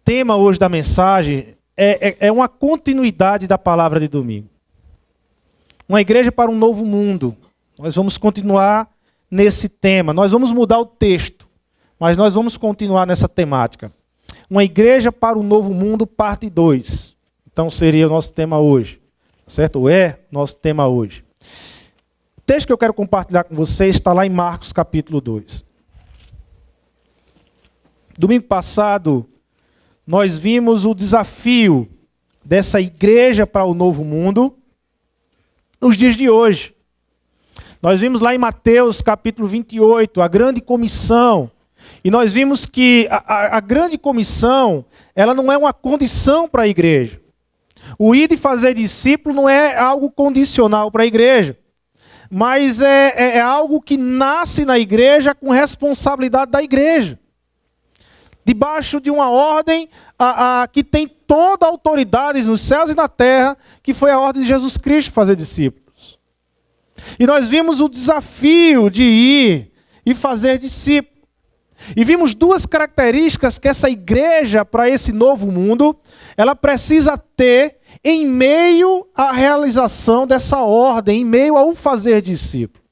tema hoje da mensagem é uma continuidade da palavra de domingo. Uma igreja para um novo mundo. Nós vamos continuar nesse tema. Nós vamos mudar o texto, mas nós vamos continuar nessa temática. Uma igreja para um novo mundo, parte 2. Então seria o nosso tema hoje. Certo? Ou é nosso tema hoje. O texto que eu quero compartilhar com vocês está lá em Marcos capítulo 2. Domingo passado, nós vimos o desafio dessa igreja para o novo mundo nos dias de hoje. Nós vimos lá em Mateus capítulo 28, a grande comissão. E nós vimos que a grande comissão, ela não é uma condição para a igreja. O ir e fazer discípulo não é algo condicional para a igreja. Mas é algo que nasce na igreja com responsabilidade da igreja. Debaixo de uma ordem que tem toda a autoridade nos céus e na terra, que foi a ordem de Jesus Cristo fazer discípulos. E nós vimos o desafio de ir e fazer discípulos. E vimos duas características que essa igreja, para esse novo mundo, ela precisa ter em meio à realização dessa ordem, em meio ao fazer discípulo.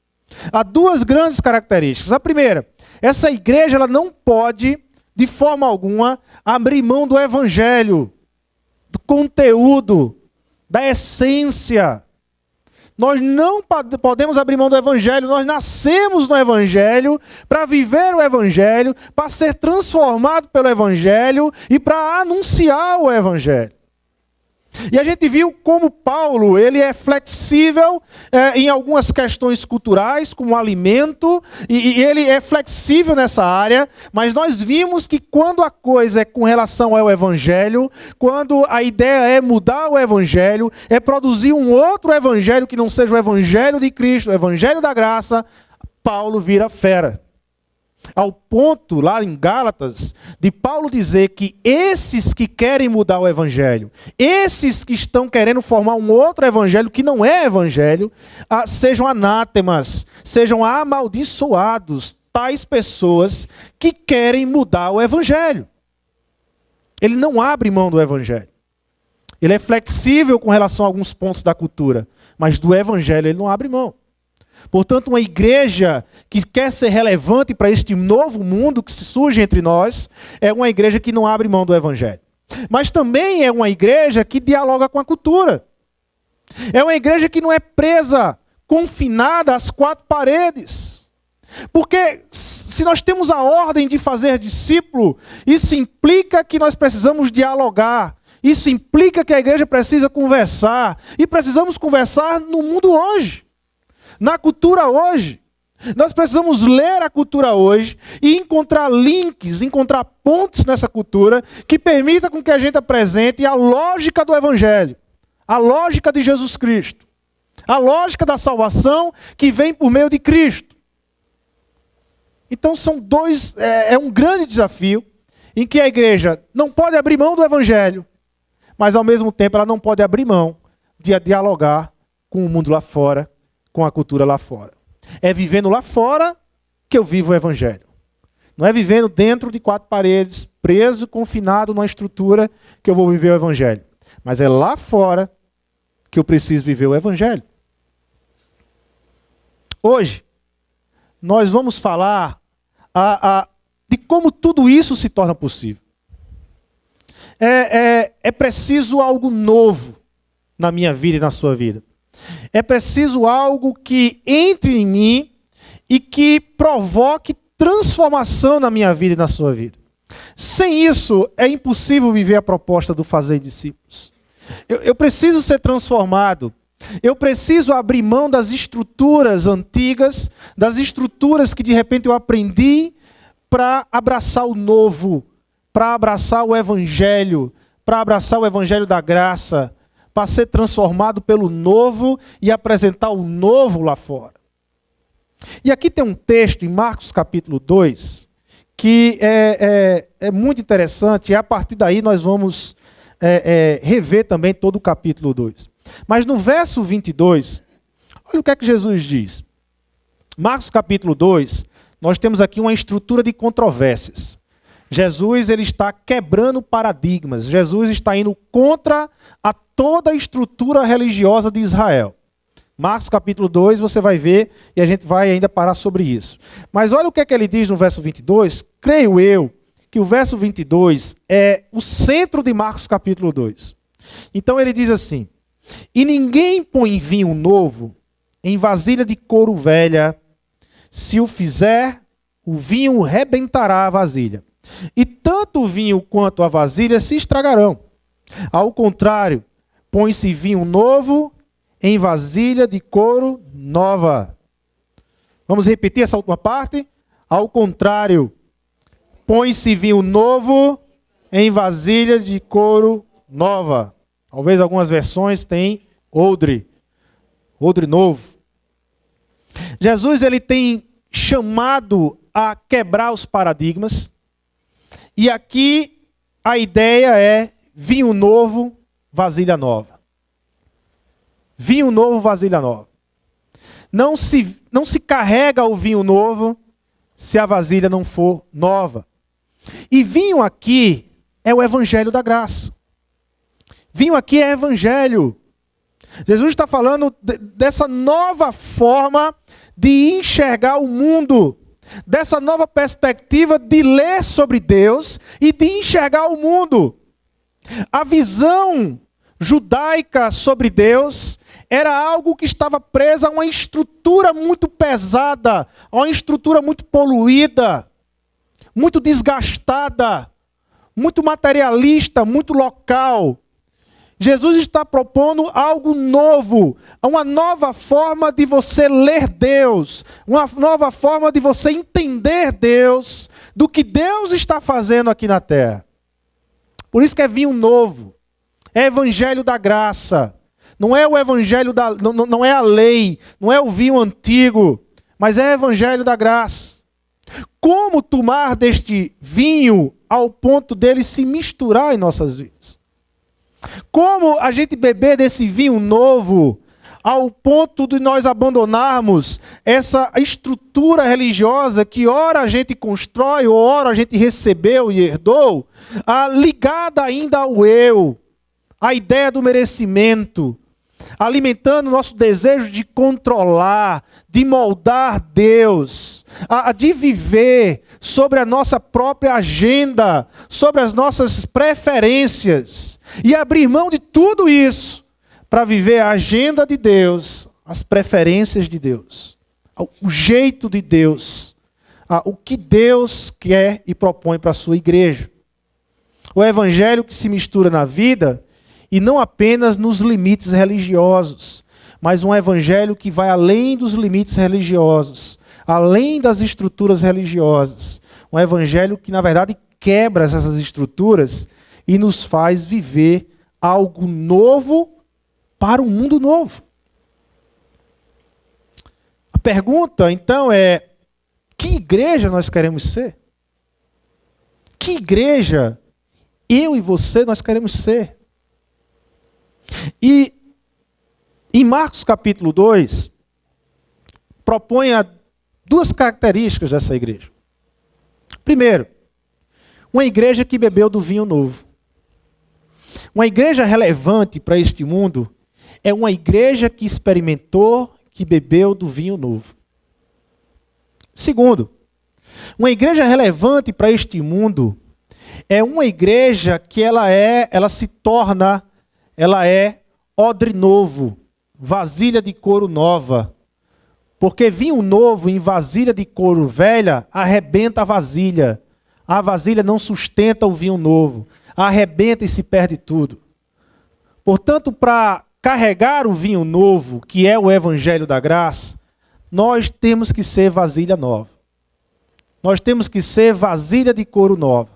Há duas grandes características. A primeira, essa igreja ela não pode, de forma alguma, abrir mão do evangelho, do conteúdo, da essência. Nós não podemos abrir mão do evangelho, nós nascemos no evangelho, para viver o evangelho, para ser transformado pelo evangelho e para anunciar o evangelho. E a gente viu como Paulo, ele é flexível em algumas questões culturais, como alimento, e ele é flexível nessa área, mas nós vimos que quando a coisa é com relação ao evangelho, quando a ideia é mudar o evangelho, é produzir um outro evangelho que não seja o evangelho de Cristo, o evangelho da graça, Paulo vira fera. Ao ponto, lá em Gálatas, de Paulo dizer que esses que querem mudar o evangelho, esses que estão querendo formar um outro evangelho que não é evangelho, sejam anátemas, sejam amaldiçoados, tais pessoas que querem mudar o evangelho. Ele não abre mão do evangelho. Ele é flexível com relação a alguns pontos da cultura, mas do evangelho ele não abre mão. Portanto, uma igreja que quer ser relevante para este novo mundo que se surge entre nós, é uma igreja que não abre mão do evangelho. Mas também é uma igreja que dialoga com a cultura. É uma igreja que não é presa, confinada às quatro paredes. Porque se nós temos a ordem de fazer discípulo, isso implica que nós precisamos dialogar. Isso implica que a igreja precisa conversar. E precisamos conversar no mundo hoje. Na cultura hoje, nós precisamos ler a cultura hoje e encontrar links, encontrar pontes nessa cultura que permita com que a gente apresente a lógica do evangelho, a lógica de Jesus Cristo, a lógica da salvação que vem por meio de Cristo. Então é um grande desafio em que a igreja não pode abrir mão do evangelho, mas ao mesmo tempo ela não pode abrir mão de dialogar com o mundo lá fora, com a cultura lá fora. É vivendo lá fora que eu vivo o evangelho. Não é vivendo dentro de quatro paredes, preso, confinado numa estrutura que eu vou viver o evangelho. Mas é lá fora que eu preciso viver o evangelho. Hoje, nós vamos falar de como tudo isso se torna possível. É preciso algo novo na minha vida e na sua vida. É preciso algo que entre em mim e que provoque transformação na minha vida e na sua vida. Sem isso, é impossível viver a proposta do fazer discípulos. Eu preciso ser transformado. Eu preciso abrir mão das estruturas antigas, das estruturas que de repente eu aprendi para abraçar o novo, para abraçar o evangelho da graça, para ser transformado pelo novo e apresentar o novo lá fora. E aqui tem um texto em Marcos capítulo 2, que é muito interessante, e a partir daí nós vamos rever também todo o capítulo 2. Mas no verso 22, olha o que é que Jesus diz. Marcos capítulo 2, nós temos aqui uma estrutura de controvérsias. Jesus ele está quebrando paradigmas. Jesus está indo contra a toda a estrutura religiosa de Israel. Marcos capítulo 2, você vai ver, e a gente vai ainda parar sobre isso. Mas olha o que é que ele diz no verso 22. Creio eu que o verso 22 é o centro de Marcos capítulo 2. Então ele diz assim: e ninguém põe vinho novo em vasilha de couro velha. Se o fizer, o vinho rebentará a vasilha. E tanto o vinho quanto a vasilha se estragarão. Ao contrário, põe-se vinho novo em vasilha de couro nova. Vamos repetir essa última parte? Ao contrário, põe-se vinho novo em vasilha de couro nova. Talvez algumas versões tenham odre novo. Jesus ele tem chamado a quebrar os paradigmas. E aqui a ideia é vinho novo, vasilha nova. Vinho novo, vasilha nova. Não se carrega o vinho novo se a vasilha não for nova. E vinho aqui é o evangelho da graça. Vinho aqui é evangelho. Jesus está falando dessa nova forma de enxergar o mundo, dessa nova perspectiva de ler sobre Deus e de enxergar o mundo. A visão judaica sobre Deus era algo que estava presa a uma estrutura muito pesada, a uma estrutura muito poluída, muito desgastada, muito materialista, muito local. Jesus está propondo algo novo, uma nova forma de você ler Deus, uma nova forma de você entender Deus, do que Deus está fazendo aqui na terra. Por isso que é vinho novo, é evangelho da graça, não é o evangelho não é a lei, não é o vinho antigo, mas é evangelho da graça. Como tomar deste vinho ao ponto dele se misturar em nossas vidas? Como a gente beber desse vinho novo ao ponto de nós abandonarmos essa estrutura religiosa que ora a gente constrói, ou ora a gente recebeu e herdou, ligada ainda ao eu, a ideia do merecimento, alimentando o nosso desejo de controlar, de moldar Deus, de viver sobre a nossa própria agenda, sobre as nossas preferências, e abrir mão de tudo isso para viver a agenda de Deus, as preferências de Deus, o jeito de Deus, o que Deus quer e propõe para a sua igreja. O evangelho que se mistura na vida e não apenas nos limites religiosos, mas um evangelho que vai além dos limites religiosos, além das estruturas religiosas. Um evangelho que, na verdade, quebra essas estruturas e nos faz viver algo novo para um mundo novo. A pergunta, então, é: que igreja nós queremos ser? Que igreja eu e você nós queremos ser? E em Marcos capítulo 2, propõe duas características dessa igreja. Primeiro, uma igreja que bebeu do vinho novo. Uma igreja relevante para este mundo é uma igreja que experimentou, que bebeu do vinho novo. Segundo, uma igreja relevante para este mundo é uma igreja que ela é odre novo, vasilha de couro nova. Porque vinho novo em vasilha de couro velha arrebenta a vasilha. A vasilha não sustenta o vinho novo. Arrebenta e se perde tudo. Portanto, para carregar o vinho novo, que é o evangelho da graça, nós temos que ser vasilha nova. Nós temos que ser vasilha de couro nova.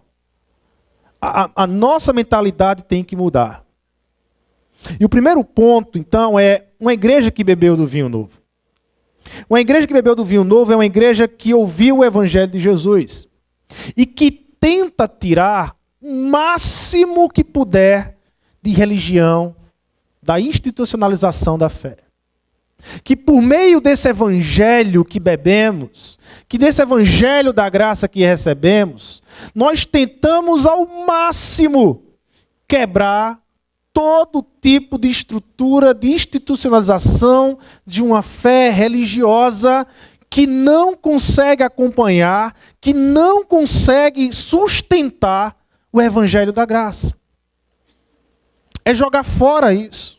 A nossa mentalidade tem que mudar. E o primeiro ponto, então, é uma igreja que bebeu do vinho novo. Uma igreja que bebeu do vinho novo é uma igreja que ouviu o evangelho de Jesus e que tenta tirar o máximo que puder de religião, da institucionalização da fé. que por meio desse evangelho que bebemos, que desse evangelho da graça que recebemos, nós tentamos ao máximo quebrar todo tipo de estrutura, de institucionalização de uma fé religiosa que não consegue acompanhar, que não consegue sustentar o evangelho da graça. É jogar fora isso.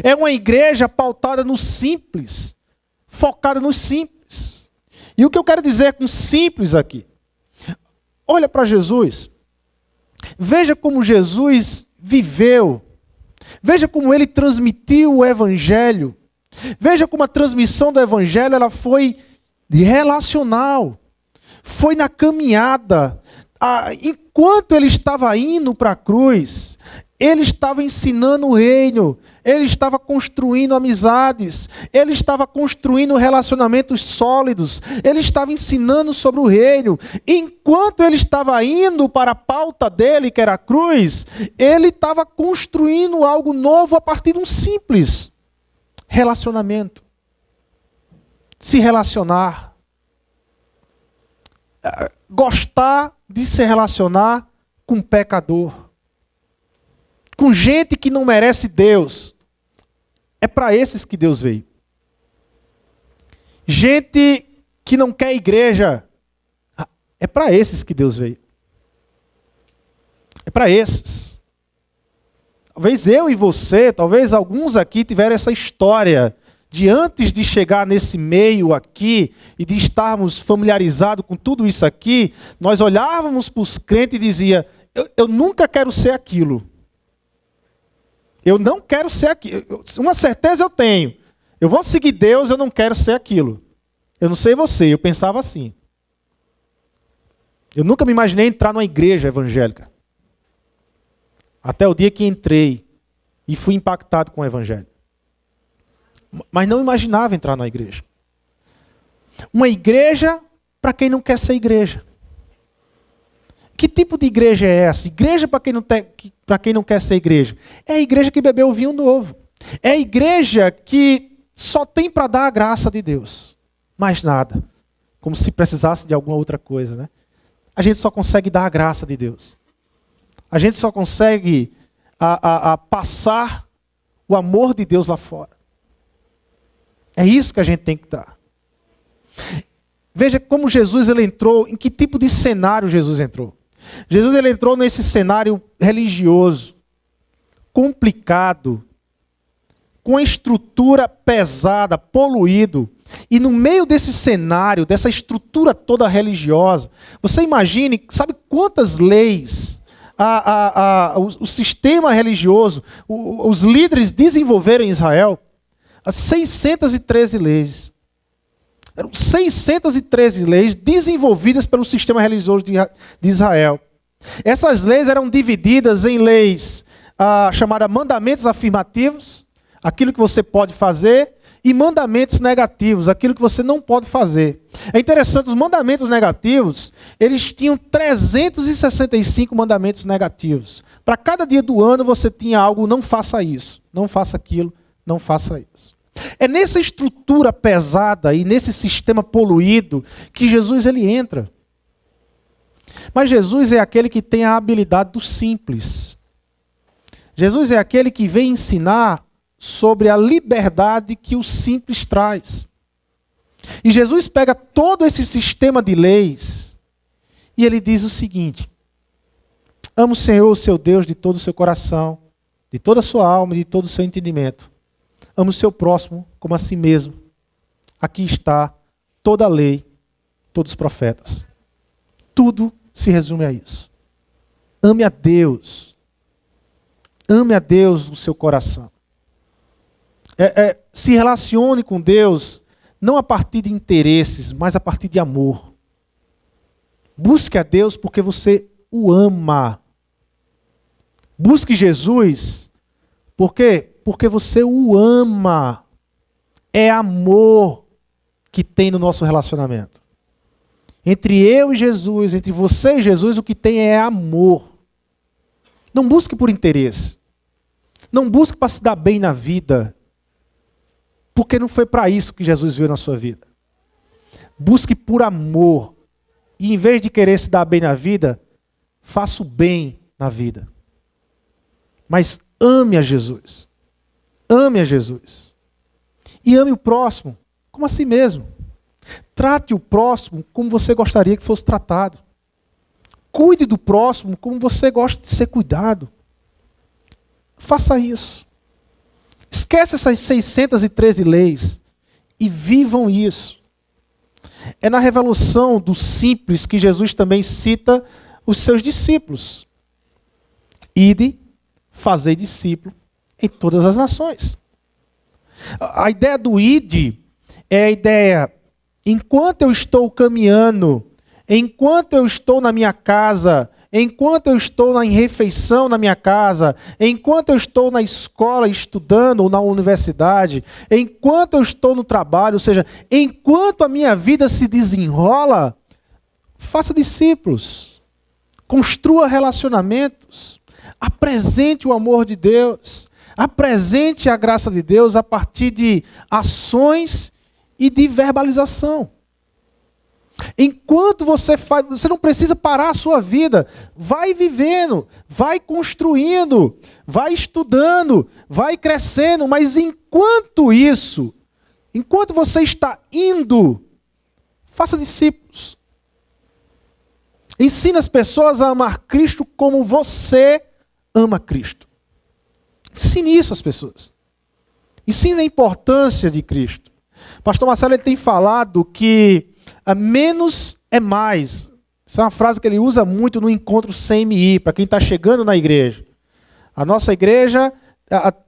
É uma igreja pautada no simples, focada no simples. E o que eu quero dizer com simples aqui? Olha para Jesus. Veja como Jesus viveu. Veja como ele transmitiu o evangelho. Veja como a transmissão do evangelho ela foi relacional. Foi na caminhada. Enquanto ele estava indo para a cruz, ele estava ensinando o reino, ele estava construindo amizades, ele estava construindo relacionamentos sólidos, ele estava ensinando sobre o reino. Enquanto ele estava indo para a pauta dele, que era a cruz, ele estava construindo algo novo a partir de um simples relacionamento. Se relacionar. Gostar de se relacionar com pecador. Com gente que não merece Deus. É para esses que Deus veio. Gente que não quer igreja. É para esses que Deus veio. É para esses. Talvez eu e você, talvez alguns aqui tiveram essa história de antes de chegar nesse meio aqui e de estarmos familiarizados com tudo isso aqui, nós olhávamos para os crentes e dizia, eu nunca quero ser aquilo. Eu não quero ser aquilo. Uma certeza eu tenho. Eu vou seguir Deus, eu não quero ser aquilo. Eu não sei você, eu pensava assim. Eu nunca me imaginei entrar numa igreja evangélica. Até o dia que entrei e fui impactado com o evangelho. Mas não imaginava entrar na igreja. Uma igreja para quem não quer ser igreja. Que tipo de igreja é essa? Igreja para quem não quer ser igreja. É a igreja que bebeu o vinho novo. É a igreja que só tem para dar a graça de Deus. Mais nada. Como se precisasse de alguma outra coisa, né? A gente só consegue dar a graça de Deus. A gente só consegue passar o amor de Deus lá fora. É isso que a gente tem que dar. Veja como Jesus ele entrou, em que tipo de cenário Jesus entrou. Jesus ele entrou nesse cenário religioso, complicado, com a estrutura pesada, poluído. E no meio desse cenário, dessa estrutura toda religiosa, você imagine, sabe quantas leis o sistema religioso, os líderes desenvolveram em Israel? As 613 leis. Eram 613 leis desenvolvidas pelo sistema religioso de Israel. Essas leis eram divididas em leis chamadas mandamentos afirmativos, aquilo que você pode fazer, e mandamentos negativos, aquilo que você não pode fazer. É interessante, os mandamentos negativos, eles tinham 365 mandamentos negativos. Para cada dia do ano você tinha algo, não faça isso, não faça aquilo, não faça isso. É nessa estrutura pesada e nesse sistema poluído que Jesus ele entra. Mas Jesus é aquele que tem a habilidade do simples. Jesus é aquele que vem ensinar sobre a liberdade que o simples traz. E Jesus pega todo esse sistema de leis e ele diz o seguinte: ama o Senhor, o seu Deus, de todo o seu coração, de toda a sua alma e de todo o seu entendimento. Ama o seu próximo como a si mesmo. Aqui está toda a lei, todos os profetas. Tudo se resume a isso. Ame a Deus. Ame a Deus no seu coração. Se relacione com Deus, não a partir de interesses, mas a partir de amor. Busque a Deus porque você o ama. Busque Jesus, por quê? Porque você o ama. É amor que tem no nosso relacionamento. Entre eu e Jesus, entre você e Jesus, o que tem é amor. Não busque por interesse. Não busque para se dar bem na vida. Porque não foi para isso que Jesus veio na sua vida. Busque por amor. E em vez de querer se dar bem na vida, faça o bem na vida. Mas ame a Jesus. Ame a Jesus. E ame o próximo como a si mesmo. Trate o próximo como você gostaria que fosse tratado. Cuide do próximo como você gosta de ser cuidado. Faça isso. Esquece essas 613 leis e vivam isso. É na revolução do simples que Jesus também cita os seus discípulos. Ide, fazei discípulo em todas as nações. A ideia do ide é a ideia, enquanto eu estou caminhando, enquanto eu estou na minha casa, enquanto eu estou em refeição na minha casa, enquanto eu estou na escola estudando ou na universidade, enquanto eu estou no trabalho, ou seja, enquanto a minha vida se desenrola, faça discípulos, construa relacionamentos, apresente o amor de Deus, apresente a graça de Deus a partir de ações e de verbalização. Enquanto você faz, você não precisa parar a sua vida. Vai vivendo, vai construindo, vai estudando, vai crescendo. Mas enquanto isso, enquanto você está indo, faça discípulos. Ensine as pessoas a amar Cristo como você ama Cristo. Ensine isso às pessoas. Ensine a importância de Cristo. O pastor Marcelo ele tem falado que menos é mais. Essa é uma frase que ele usa muito no encontro CMI, para quem está chegando na igreja. A nossa igreja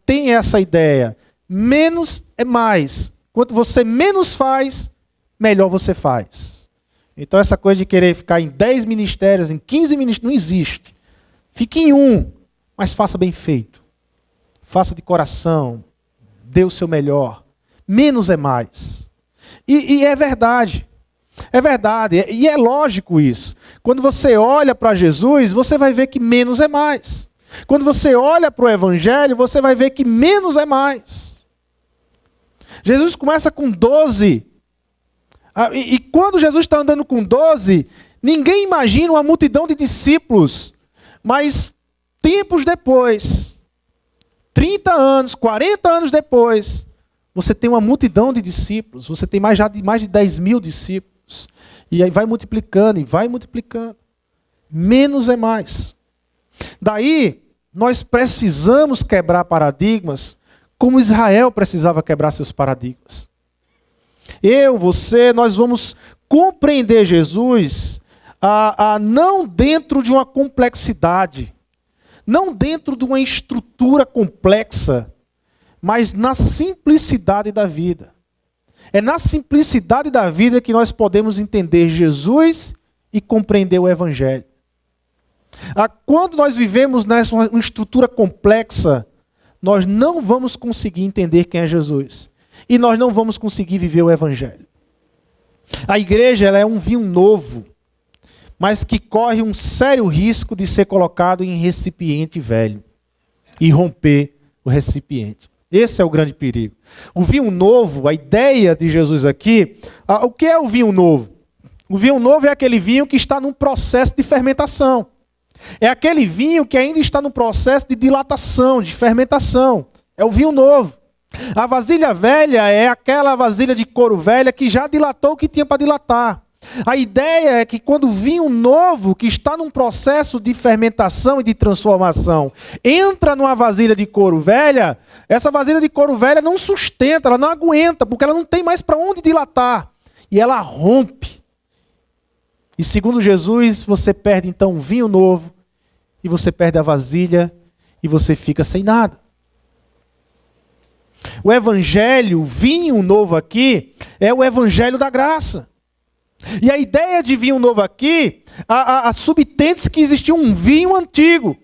tem essa ideia. Menos é mais. Quanto você menos faz, melhor você faz. Então essa coisa de querer ficar em 10 ministérios, em 15 ministérios, não existe. Fique em um, mas faça bem feito. Faça de coração. Dê o seu melhor. Menos é mais. E é verdade. É verdade, e é lógico isso. Quando você olha para Jesus, você vai ver que menos é mais. Quando você olha para o Evangelho, você vai ver que menos é mais. Jesus começa com 12. E quando Jesus está andando com 12, ninguém imagina uma multidão de discípulos. Mas tempos depois, 30 anos, 40 anos depois, você tem uma multidão de discípulos. Você tem mais de 10 mil discípulos. E aí vai multiplicando e vai multiplicando. Menos é mais. Daí, nós precisamos quebrar paradigmas como Israel precisava quebrar seus paradigmas. Eu, você, nós vamos compreender Jesus não dentro de uma complexidade, não dentro de uma estrutura complexa, mas na simplicidade da vida. É na simplicidade da vida que nós podemos entender Jesus e compreender o Evangelho. Quando nós vivemos nessa uma estrutura complexa, nós não vamos conseguir entender quem é Jesus. E nós não vamos conseguir viver o Evangelho. A igreja ela é um vinho novo, mas que corre um sério risco de ser colocado em recipiente velho e romper o recipiente. Esse é o grande perigo. O vinho novo, a ideia de Jesus aqui, o que é o vinho novo? O vinho novo é aquele vinho que está num processo de fermentação. É aquele vinho que ainda está no processo de dilatação, de fermentação. É o vinho novo. A vasilha velha é aquela vasilha de couro velha que já dilatou o que tinha para dilatar. A ideia é que quando o vinho novo, que está num processo de fermentação e de transformação, entra numa vasilha de couro velha, essa vasilha de couro velha não sustenta, ela não aguenta, porque ela não tem mais para onde dilatar. E ela rompe. E segundo Jesus, você perde então o vinho novo, e você perde a vasilha, e você fica sem nada. O evangelho, o vinho novo aqui, é o evangelho da graça. E a ideia de vinho novo aqui, subtende-se que existia um vinho antigo.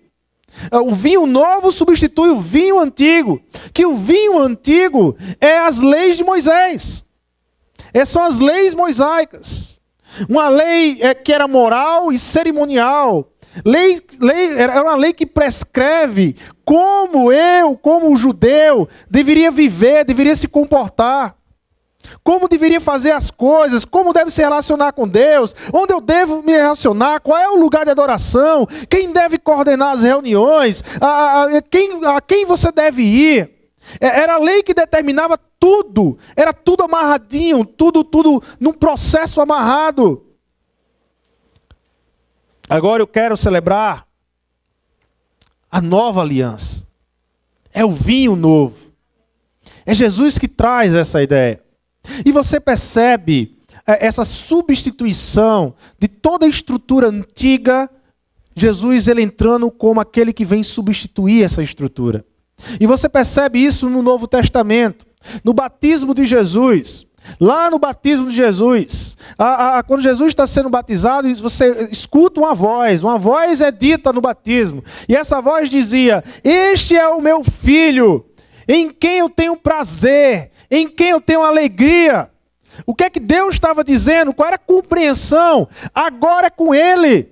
O vinho novo substitui o vinho antigo. Que o vinho antigo é as leis de Moisés. Essas são as leis mosaicas. Uma lei que era moral e cerimonial. Era uma lei que prescreve como eu, como judeu, deveria viver, deveria se comportar. Como deveria fazer as coisas, como deve se relacionar com Deus, onde eu devo me relacionar, qual é o lugar de adoração, quem deve coordenar as reuniões, a quem você deve ir. Era a lei que determinava tudo, era tudo amarradinho, tudo num processo amarrado. Agora eu quero celebrar a nova aliança. É o vinho novo. É Jesus que traz essa ideia. E você percebe essa substituição de toda a estrutura antiga, Jesus ele entrando como aquele que vem substituir essa estrutura. E você percebe isso no Novo Testamento, no batismo de Jesus. Lá no batismo de Jesus, quando Jesus está sendo batizado, você escuta uma voz é dita no batismo. E essa voz dizia: este é o meu filho, em quem eu tenho prazer, em quem eu tenho alegria. O que é que Deus estava dizendo? Qual era a compreensão? Agora é com Ele.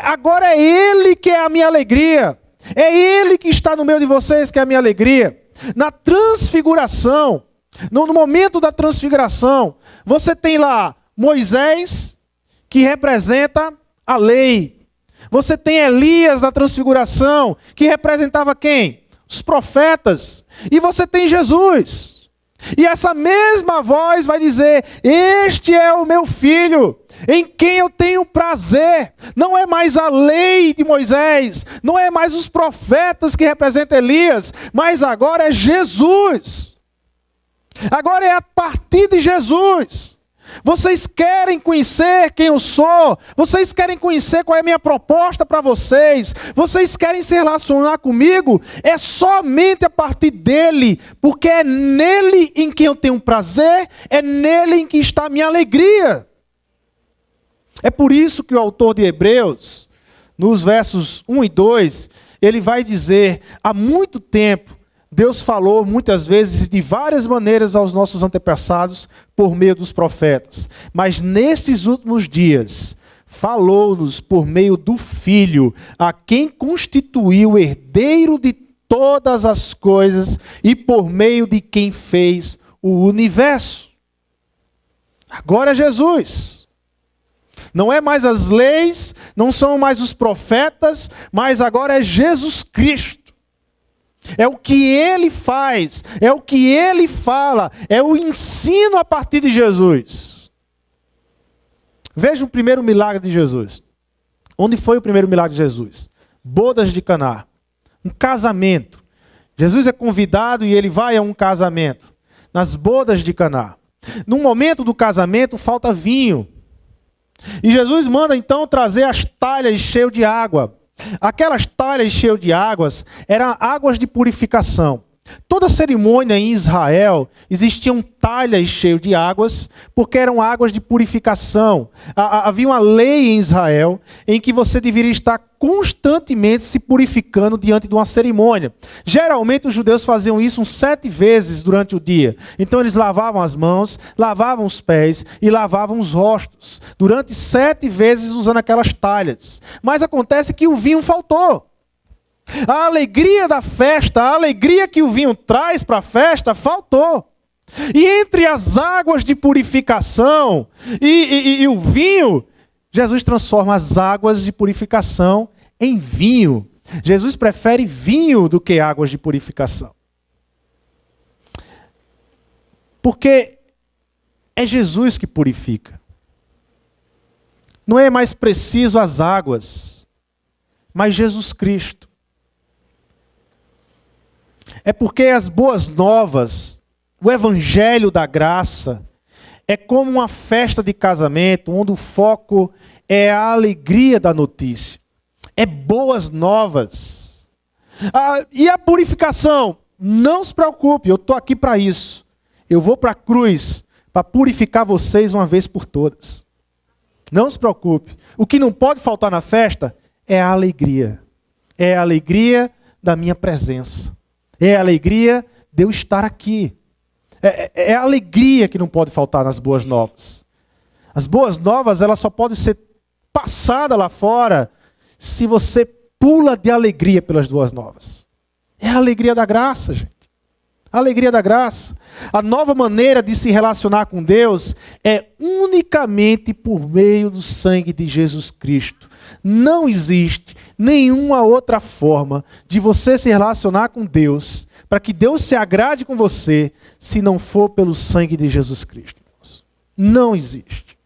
Agora é Ele que é a minha alegria. É Ele que está no meio de vocês que é a minha alegria. Na transfiguração, no momento da transfiguração, você tem lá Moisés, que representa a lei. Você tem Elias da transfiguração, que representava quem? Os profetas. E você tem Jesus. E essa mesma voz vai dizer: este é o meu filho, em quem eu tenho prazer. Não é mais a lei de Moisés, não é mais os profetas que representam Elias, mas agora é Jesus. Agora é a partir de Jesus. Vocês querem conhecer quem eu sou? Vocês querem conhecer qual é a minha proposta para vocês? Vocês querem se relacionar comigo? É somente a partir dele, porque é nele em que eu tenho prazer, é nele em que está a minha alegria. É por isso que o autor de Hebreus, nos versos 1 e 2, ele vai dizer: há muito tempo Deus falou muitas vezes de várias maneiras aos nossos antepassados por meio dos profetas. Mas nestes últimos dias, falou-nos por meio do Filho, a quem constituiu o herdeiro de todas as coisas e por meio de quem fez o universo. Agora é Jesus. Não é mais as leis, não são mais os profetas, mas agora é Jesus Cristo. É o que Ele faz, é o que Ele fala, é o ensino a partir de Jesus. Veja o primeiro milagre de Jesus. Onde foi o primeiro milagre de Jesus? Bodas de Caná. Um casamento. Jesus é convidado e ele vai a um casamento. Nas bodas de Caná. No momento do casamento falta vinho. E Jesus manda então trazer as talhas cheias de água. Aquelas talhas cheias de águas eram águas de purificação. Toda cerimônia em Israel existiam talhas cheias de águas, porque eram águas de purificação. Havia uma lei em Israel em que você deveria estar constantemente se purificando diante de uma cerimônia. Geralmente os judeus faziam isso 7 vezes durante o dia. Então eles lavavam as mãos, lavavam os pés e lavavam os rostos. Durante 7 vezes usando aquelas talhas. Mas acontece que o vinho faltou. A alegria da festa, a alegria que o vinho traz para a festa, faltou. E entre as águas de purificação e o vinho, Jesus transforma as águas de purificação em vinho. Jesus prefere vinho do que águas de purificação. Porque é Jesus que purifica. Não é mais preciso as águas, mas Jesus Cristo. É porque as boas novas, o evangelho da graça, é como uma festa de casamento, onde o foco é a alegria da notícia. É boas novas. E a purificação? Não se preocupe, eu estou aqui para isso. Eu vou para a cruz para purificar vocês uma vez por todas. Não se preocupe. O que não pode faltar na festa é a alegria. É a alegria da minha presença. É a alegria de eu estar aqui. É a alegria que não pode faltar nas boas novas. As boas novas, elas só podem ser passadas lá fora se você pula de alegria pelas boas novas. É a alegria da graça, gente. A alegria da graça. A nova maneira de se relacionar com Deus é unicamente por meio do sangue de Jesus Cristo. Não existe nenhuma outra forma de você se relacionar com Deus, para que Deus se agrade com você, se não for pelo sangue de Jesus Cristo. Não existe.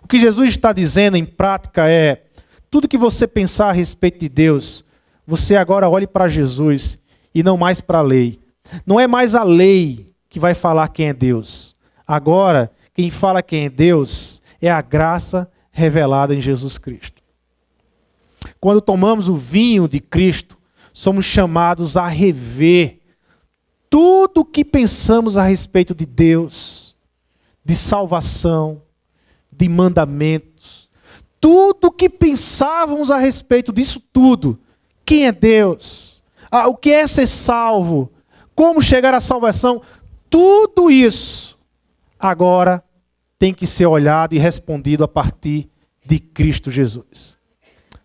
O que Jesus está dizendo em prática é: tudo que você pensar a respeito de Deus, você agora olhe para Jesus e não mais para a lei. Não é mais a lei que vai falar quem é Deus. Agora, quem fala quem é Deus é a graça revelada em Jesus Cristo. Quando tomamos o vinho de Cristo, somos chamados a rever tudo o que pensamos a respeito de Deus, de salvação, de mandamentos. Tudo o que pensávamos a respeito disso tudo. Quem é Deus? O que é ser salvo? Como chegar à salvação? Tudo isso agora tem que ser olhado e respondido a partir de Cristo Jesus.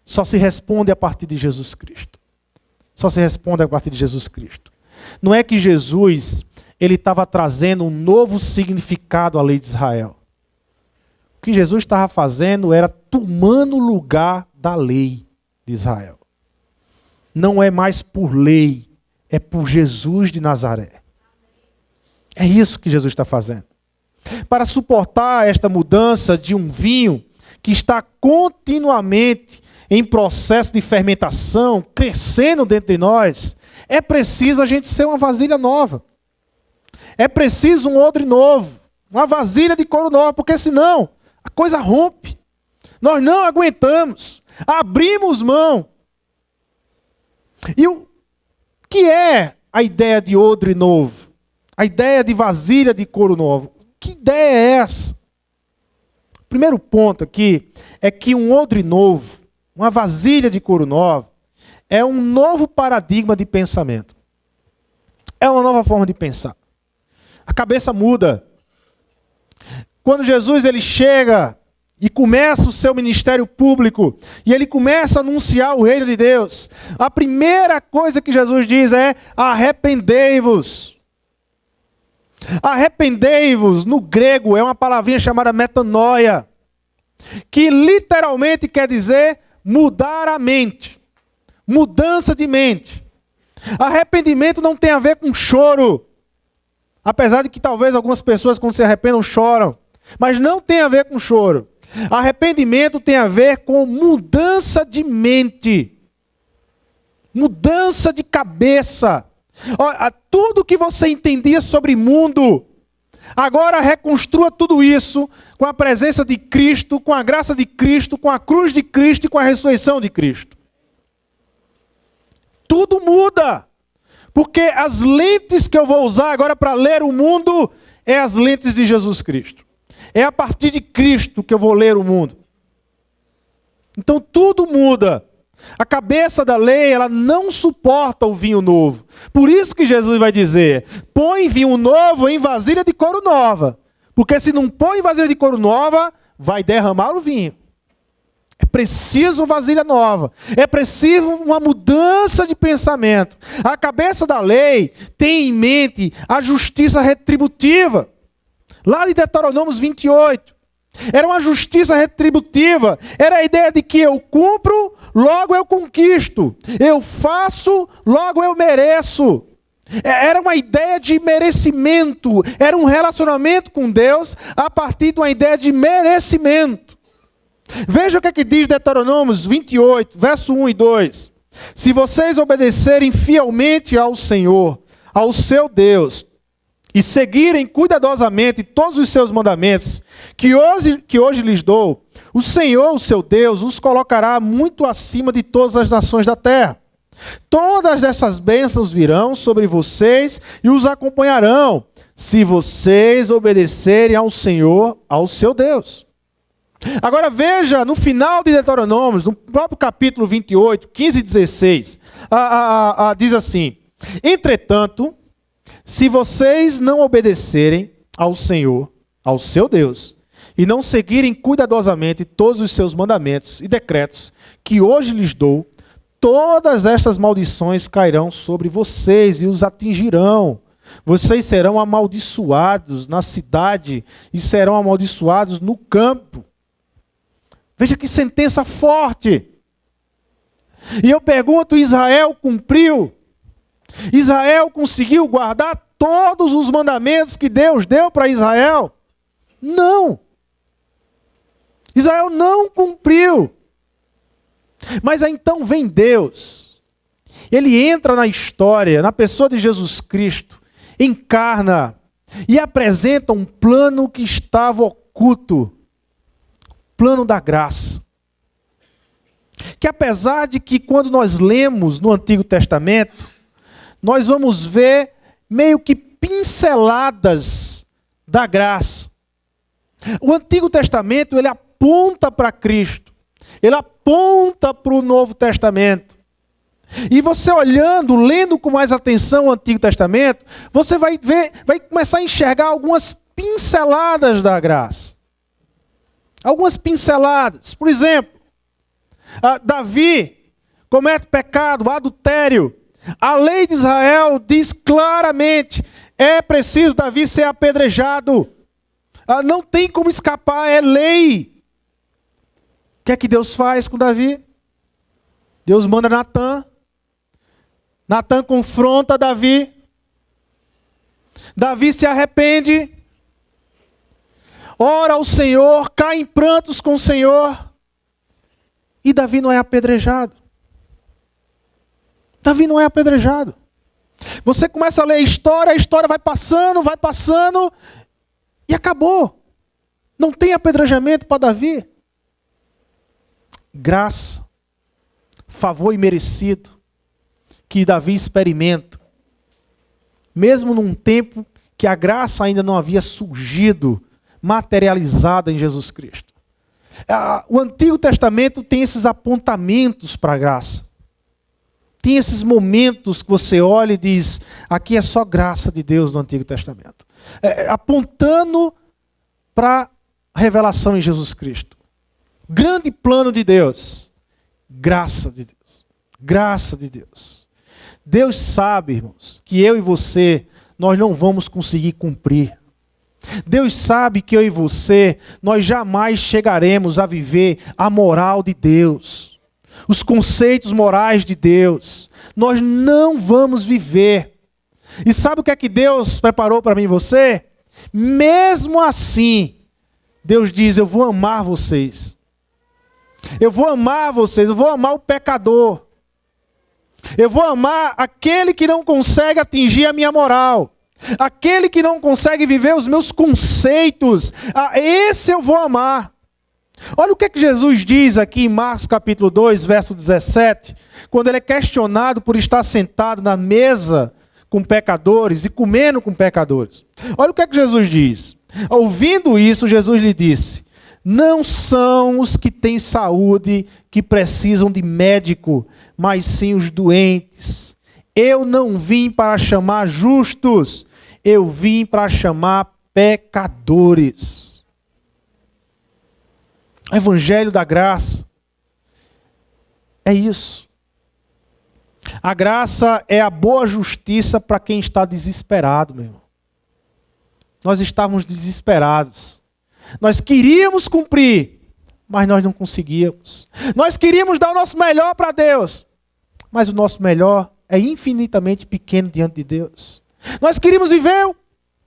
Só se responde a partir de Jesus Cristo. Só se responde a partir de Jesus Cristo. Não é que Jesus ele estava trazendo um novo significado à lei de Israel. O que Jesus estava fazendo era tomando o lugar da lei de Israel. Não é mais por lei, é por Jesus de Nazaré. É isso que Jesus está fazendo. Para suportar esta mudança de um vinho que está continuamente em processo de fermentação, crescendo dentro de nós, é preciso a gente ser uma vasilha nova. É preciso um odre novo, uma vasilha de couro nova, porque senão a coisa rompe. Nós não aguentamos, abrimos mão. E o que é a ideia de odre novo? A ideia de vasilha de couro novo? Que ideia é essa? O primeiro ponto aqui é que um odre novo, uma vasilha de couro nova, é um novo paradigma de pensamento. É uma nova forma de pensar. A cabeça muda. Quando Jesus ele chega e começa o seu ministério público, e ele começa a anunciar o reino de Deus, a primeira coisa que Jesus diz é: arrependei-vos. Arrependei-vos, no grego, é uma palavrinha chamada metanoia, que literalmente quer dizer mudar a mente. Mudança de mente. Arrependimento não tem a ver com choro. Apesar de que talvez algumas pessoas, quando se arrependam, choram. Mas não tem a ver com choro. Arrependimento tem a ver com mudança de mente. Mudança de cabeça. Tudo que você entendia sobre mundo, agora reconstrua tudo isso com a presença de Cristo, com a graça de Cristo, com a cruz de Cristo e com a ressurreição de Cristo. Tudo muda. Porque as lentes que eu vou usar agora para ler o mundo é as lentes de Jesus Cristo. É a partir de Cristo que eu vou ler o mundo. Então tudo muda. A cabeça da lei, ela não suporta o vinho novo. Por isso que Jesus vai dizer: põe vinho novo em vasilha de couro nova. Porque se não põe em vasilha de couro nova, vai derramar o vinho. É preciso vasilha nova. É preciso uma mudança de pensamento. A cabeça da lei tem em mente a justiça retributiva. Lá de Deuteronômio 28. Era uma justiça retributiva. Era a ideia de que eu cumpro, logo eu conquisto. Eu faço, logo eu mereço. Era uma ideia de merecimento. Era um relacionamento com Deus a partir de uma ideia de merecimento. Veja o que é que diz Deuteronômio 28, verso 1 e 2. Se vocês obedecerem fielmente ao Senhor, ao seu Deus, e seguirem cuidadosamente todos os seus mandamentos, que hoje lhes dou, o Senhor, o seu Deus, os colocará muito acima de todas as nações da terra. Todas essas bênçãos virão sobre vocês e os acompanharão, se vocês obedecerem ao Senhor, ao seu Deus. Agora veja, no final de Deuteronômio, no próprio capítulo 28, 15 e 16, diz assim: entretanto, se vocês não obedecerem ao Senhor, ao seu Deus, e não seguirem cuidadosamente todos os seus mandamentos e decretos que hoje lhes dou, todas estas maldições cairão sobre vocês e os atingirão. Vocês serão amaldiçoados na cidade e serão amaldiçoados no campo. Veja que sentença forte. E eu pergunto, Israel cumpriu? Israel conseguiu guardar todos os mandamentos que Deus deu para Israel? Não. Israel não cumpriu. Mas aí então vem Deus. Ele entra na história, na pessoa de Jesus Cristo, encarna e apresenta um plano que estava oculto. Plano da graça. Que apesar de que quando nós lemos no Antigo Testamento, nós vamos ver meio que pinceladas da graça. O Antigo Testamento, ele aponta para Cristo. Ele aponta para o Novo Testamento. E você olhando, lendo com mais atenção o Antigo Testamento, você vai ver, vai começar a enxergar algumas pinceladas da graça. Algumas pinceladas. Por exemplo, Davi comete pecado, adultério. A lei de Israel diz claramente, é preciso Davi ser apedrejado. Não tem como escapar, é lei. O que é que Deus faz com Davi? Deus manda Natã. Natã confronta Davi. Davi se arrepende. Ora ao Senhor, cai em prantos com o Senhor. E Davi não é apedrejado. Davi não é apedrejado. Você começa a ler a história vai passando, e acabou. Não tem apedrejamento para Davi. Graça, favor imerecido, que Davi experimenta. Mesmo num tempo que a graça ainda não havia surgido, materializada em Jesus Cristo. O Antigo Testamento tem esses apontamentos para a graça. Tem esses momentos que você olha e diz, aqui é só graça de Deus no Antigo Testamento. Apontando para a revelação em Jesus Cristo. Grande plano de Deus. Graça de Deus. Graça de Deus. Deus sabe, irmãos, que eu e você, nós não vamos conseguir cumprir. Deus sabe que eu e você, nós jamais chegaremos a viver a moral de Deus. Os conceitos morais de Deus. Nós não vamos viver. E sabe o que é que Deus preparou para mim e você? Mesmo assim, Deus diz, eu vou amar vocês. Eu vou amar vocês, eu vou amar o pecador. Eu vou amar aquele que não consegue atingir a minha moral. Aquele que não consegue viver os meus conceitos. Esse eu vou amar. Olha o que é que Jesus diz aqui em Marcos capítulo 2, verso 17. Quando ele é questionado por estar sentado na mesa com pecadores e comendo com pecadores. Olha o que é que Jesus diz. Ouvindo isso, Jesus lhe disse, não são os que têm saúde que precisam de médico, mas sim os doentes. Eu não vim para chamar justos, eu vim para chamar pecadores. O Evangelho da graça é isso. A graça é a boa justiça para quem está desesperado, meu irmão. Nós estávamos desesperados. Nós queríamos cumprir, mas nós não conseguíamos. Nós queríamos dar o nosso melhor para Deus, mas o nosso melhor é infinitamente pequeno diante de Deus. Nós queríamos viver,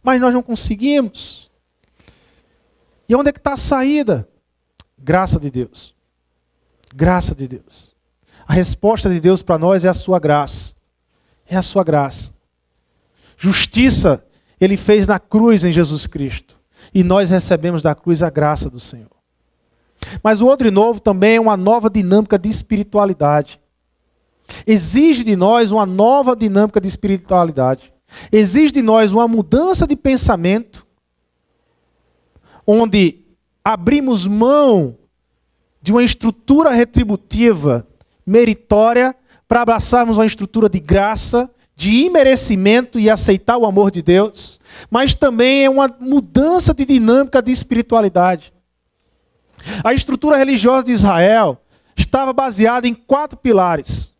mas nós não conseguimos. E onde é que está a saída? Graça de Deus. Graça de Deus. A resposta de Deus para nós é a sua graça. É a sua graça. Justiça Ele fez na cruz em Jesus Cristo. E nós recebemos da cruz a graça do Senhor. Mas o Odre Novo também é uma nova dinâmica de espiritualidade. Exige de nós uma nova dinâmica de espiritualidade. Exige de nós uma mudança de pensamento, onde abrimos mão de uma estrutura retributiva, meritória, para abraçarmos uma estrutura de graça, de imerecimento e aceitar o amor de Deus, mas também é uma mudança de dinâmica de espiritualidade. A estrutura religiosa de Israel estava baseada em 4 pilares.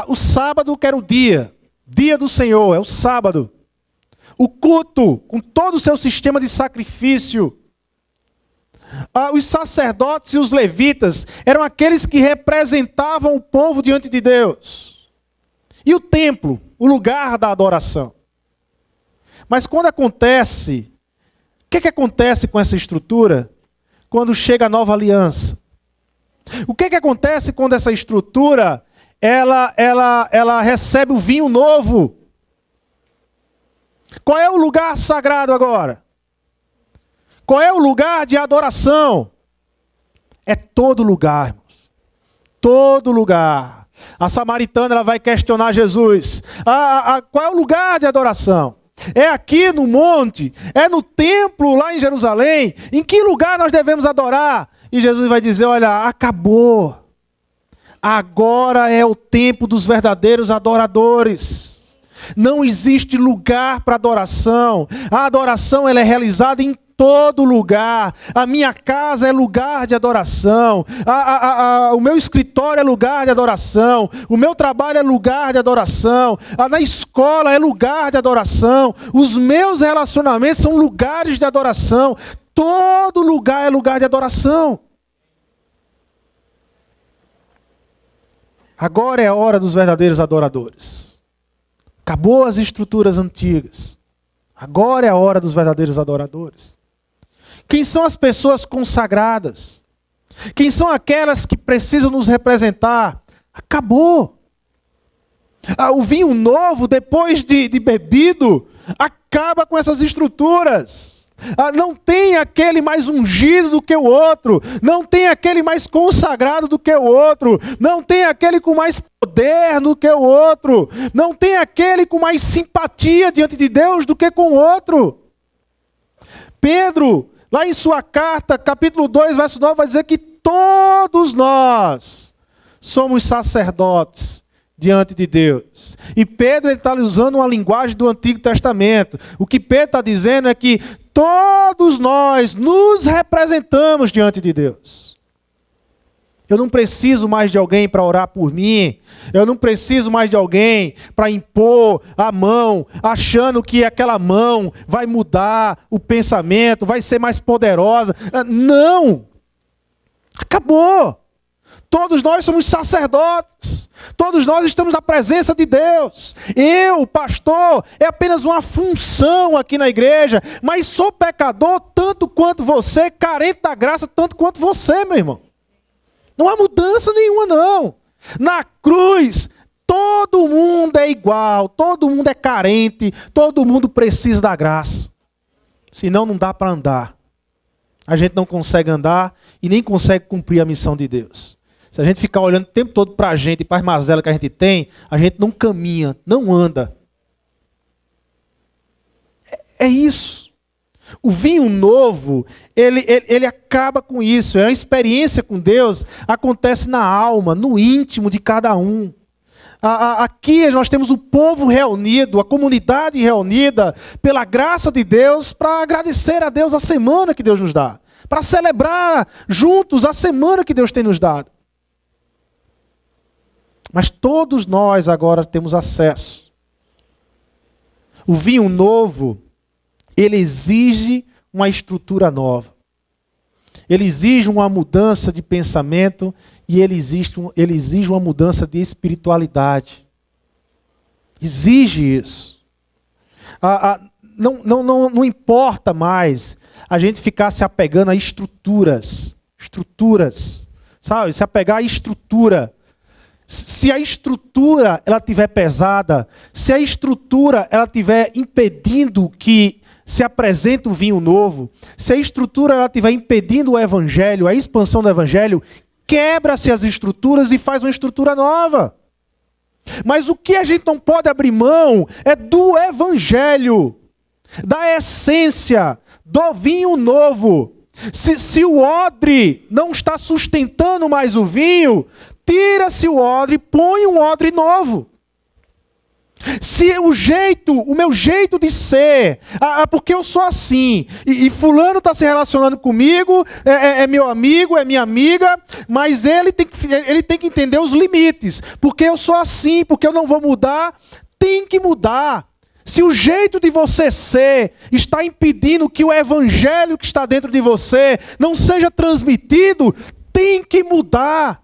O sábado, que era o dia do Senhor, é o sábado. O culto, com todo o seu sistema de sacrifício. Os sacerdotes e os levitas eram aqueles que representavam o povo diante de Deus. E o templo, o lugar da adoração. Mas quando acontece, o que acontece com essa estrutura? Quando chega a nova aliança. O que acontece quando essa estrutura, ela recebe o vinho novo? Qual é o lugar sagrado agora? Qual é o lugar de adoração? É todo lugar, irmãos. Todo lugar. A samaritana ela vai questionar Jesus. Qual é o lugar de adoração? É aqui no monte? É no templo lá em Jerusalém? Em que lugar nós devemos adorar? E Jesus vai dizer, olha, acabou. Agora é o tempo dos verdadeiros adoradores. Não existe lugar para adoração. A adoração ela é realizada em todo lugar. A minha casa é lugar de adoração. O meu escritório é lugar de adoração. O meu trabalho é lugar de adoração. Na escola é lugar de adoração. Os meus relacionamentos são lugares de adoração. Todo lugar é lugar de adoração. Agora é a hora dos verdadeiros adoradores. Acabou as estruturas antigas. Agora é a hora dos verdadeiros adoradores. Quem são as pessoas consagradas? Quem são aquelas que precisam nos representar? Acabou. O vinho novo, depois de bebido, acaba com essas estruturas. Não tem aquele mais ungido do que o outro. Não tem aquele mais consagrado do que o outro. Não tem aquele com mais poder do que o outro. Não tem aquele com mais simpatia diante de Deus do que com o outro. Pedro, lá em sua carta, capítulo 2, verso 9, vai dizer que todos nós somos sacerdotes diante de Deus. E Pedro está usando uma linguagem do Antigo Testamento. O que Pedro está dizendo é que todos nós nos representamos diante de Deus. Eu não preciso mais de alguém para orar por mim. Eu não preciso mais de alguém para impor a mão, achando que aquela mão vai mudar o pensamento, vai ser mais poderosa. Não! Acabou! Todos nós somos sacerdotes. Todos nós estamos na presença de Deus. Eu, pastor, é apenas uma função aqui na igreja, mas sou pecador tanto quanto você, carente da graça tanto quanto você, meu irmão. Não há mudança nenhuma, não. Na cruz, todo mundo é igual, todo mundo é carente, todo mundo precisa da graça. Senão não dá para andar. A gente não consegue andar e nem consegue cumprir a missão de Deus. Se a gente ficar olhando o tempo todo para a gente e para as mazelas que a gente tem, a gente não caminha, não anda. É isso. O vinho novo, ele acaba com isso. É uma experiência com Deus, acontece na alma, no íntimo de cada um. Aqui nós temos o povo reunido, a comunidade reunida, pela graça de Deus, para agradecer a Deus a semana que Deus nos dá. Para celebrar juntos a semana que Deus tem nos dado. Mas todos nós agora temos acesso. O vinho novo, ele exige uma estrutura nova. Ele exige uma mudança de pensamento e ele exige uma mudança de espiritualidade. Exige isso. Não importa mais a gente ficar se apegando a estruturas, sabe? Se apegar à estrutura. Se a estrutura ela estiver pesada, se a estrutura ela estiver impedindo que se apresente o vinho novo, se a estrutura ela estiver impedindo o evangelho, a expansão do evangelho, quebra-se as estruturas e faz uma estrutura nova. Mas o que a gente não pode abrir mão é do evangelho, da essência, do vinho novo. Se o odre não está sustentando mais o vinho, tira-se o odre e põe um odre novo. Se o meu jeito de ser, porque eu sou assim, e fulano está se relacionando comigo, é meu amigo, é minha amiga, mas ele tem que entender os limites, porque eu sou assim, porque eu não vou mudar, tem que mudar. Se o jeito de você ser está impedindo que o evangelho que está dentro de você não seja transmitido, tem que mudar.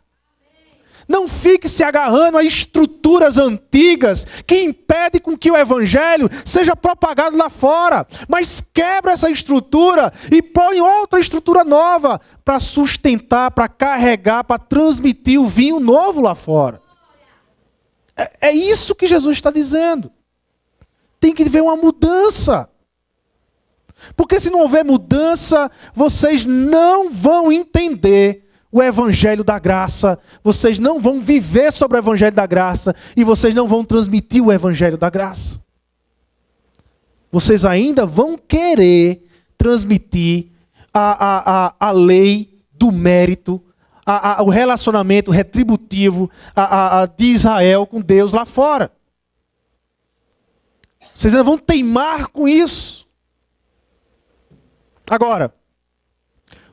Não fique se agarrando a estruturas antigas que impedem com que o evangelho seja propagado lá fora. Mas quebra essa estrutura e põe outra estrutura nova para sustentar, para carregar, para transmitir o vinho novo lá fora. É isso que Jesus está dizendo. Tem que haver uma mudança. Porque se não houver mudança, vocês não vão entender o evangelho da graça, vocês não vão viver sobre o evangelho da graça e vocês não vão transmitir o evangelho da graça. Vocês ainda vão querer transmitir a lei do mérito, o relacionamento retributivo de Israel com Deus lá fora. Vocês ainda vão teimar com isso. Agora,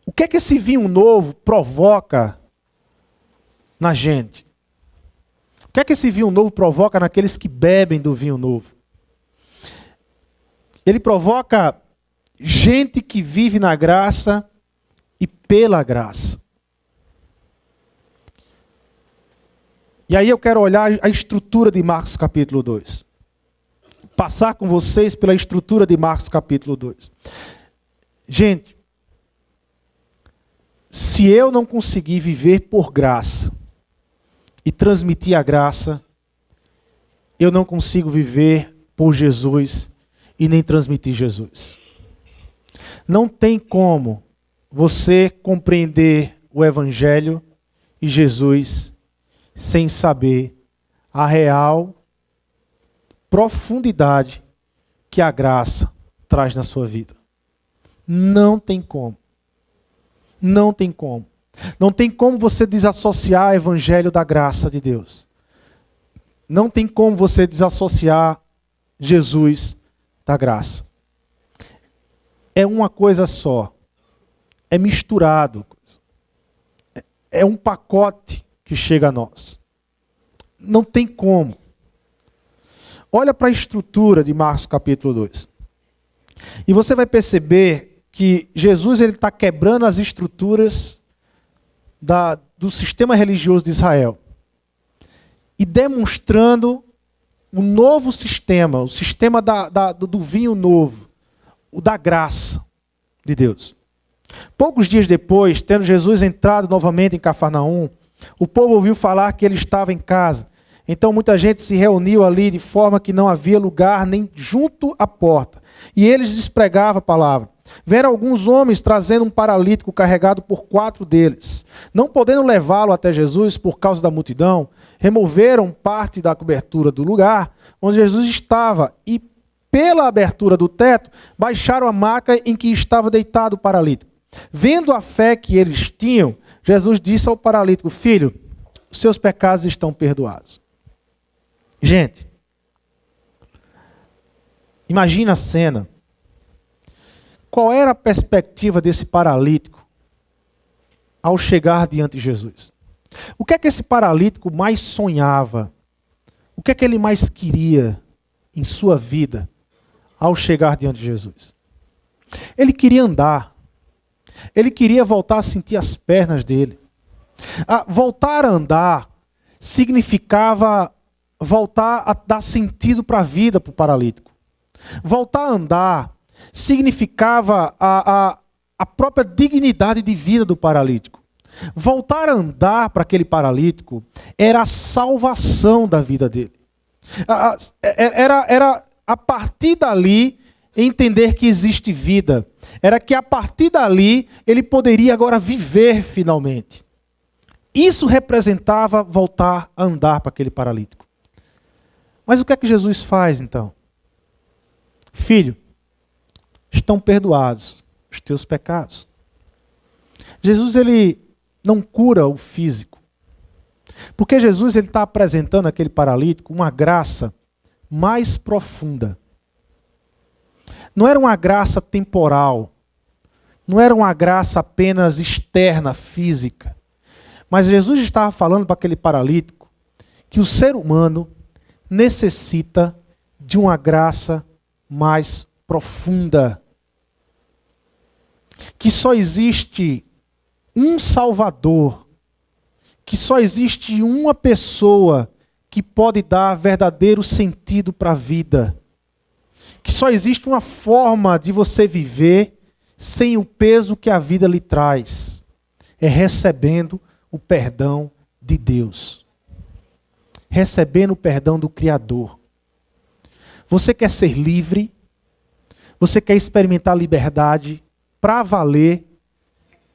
o que é que esse vinho novo provoca na gente? O que é que esse vinho novo provoca naqueles que bebem do vinho novo? Ele provoca gente que vive na graça e pela graça. E aí eu quero olhar a estrutura de Marcos capítulo 2. Passar com vocês pela estrutura de Marcos capítulo 2. Gente, se eu não conseguir viver por graça e transmitir a graça, eu não consigo viver por Jesus e nem transmitir Jesus. Não tem como você compreender o Evangelho e Jesus sem saber a real profundidade que a graça traz na sua vida. Não tem como. Não tem como. Não tem como você desassociar o evangelho da graça de Deus. Não tem como você desassociar Jesus da graça. É uma coisa só. É misturado. É um pacote que chega a nós. Não tem como. Olha para a estrutura de Marcos capítulo 2. E você vai perceber que Jesus está quebrando as estruturas do sistema religioso de Israel e demonstrando um novo sistema, o sistema do vinho novo, o da graça de Deus. Poucos dias depois, tendo Jesus entrado novamente em Cafarnaum, o povo ouviu falar que ele estava em casa. Então muita gente se reuniu ali de forma que não havia lugar nem junto à porta. E eles lhes pregavam a palavra. Vieram alguns homens trazendo um paralítico carregado por 4 deles. Não podendo levá-lo até Jesus por causa da multidão, removeram parte da cobertura do lugar onde Jesus estava e, pela abertura do teto, baixaram a maca em que estava deitado o paralítico. Vendo a fé que eles tinham, Jesus disse ao paralítico: filho, os seus pecados estão perdoados. Gente, imagina a cena. Qual era a perspectiva desse paralítico ao chegar diante de Jesus? O que é que esse paralítico mais sonhava? O que é que ele mais queria em sua vida ao chegar diante de Jesus? Ele queria andar. Ele queria voltar a sentir as pernas dele. Voltar a andar significava voltar a dar sentido para a vida para o paralítico. Voltar a andar significava a própria dignidade de vida do paralítico. Voltar a andar para aquele paralítico era a salvação da vida dele. Era a partir dali entender que existe vida. Era que a partir dali ele poderia agora viver finalmente. Isso representava voltar a andar para aquele paralítico. Mas o que é que Jesus faz então? Filho, estão perdoados os teus pecados. Jesus, ele não cura o físico. Porque Jesus está apresentando àquele paralítico uma graça mais profunda. Não era uma graça temporal. Não era uma graça apenas externa, física. Mas Jesus estava falando para aquele paralítico que o ser humano necessita de uma graça mais profunda. Que só existe um Salvador, que só existe uma pessoa que pode dar verdadeiro sentido para a vida, que só existe uma forma de você viver sem o peso que a vida lhe traz, é recebendo o perdão de Deus, recebendo o perdão do Criador. Você quer ser livre? Você quer experimentar liberdade para valer?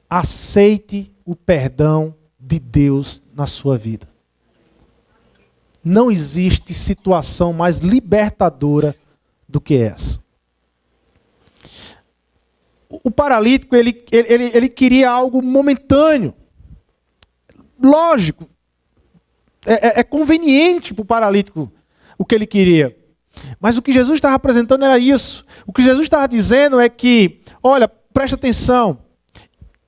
Aceite o perdão de Deus na sua vida. Não existe situação mais libertadora do que essa. O paralítico, ele queria algo momentâneo. Lógico. É conveniente para o paralítico o que ele queria. Mas o que Jesus estava apresentando era isso. O que Jesus estava dizendo é que, olha, presta atenção.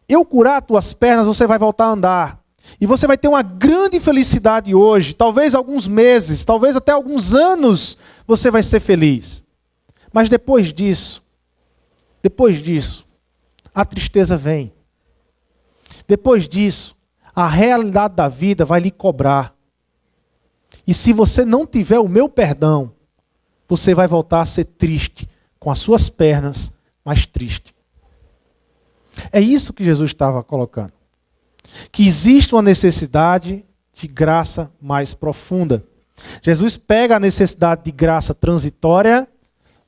Eu curar tuas pernas, você vai voltar a andar. E você vai ter uma grande felicidade hoje. Talvez alguns meses, talvez até alguns anos, você vai ser feliz. Mas depois disso, a tristeza vem. Depois disso, a realidade da vida vai lhe cobrar. E se você não tiver o meu perdão, você vai voltar a ser triste, com as suas pernas, mas triste. É isso que Jesus estava colocando. Que existe uma necessidade de graça mais profunda. Jesus pega a necessidade de graça transitória,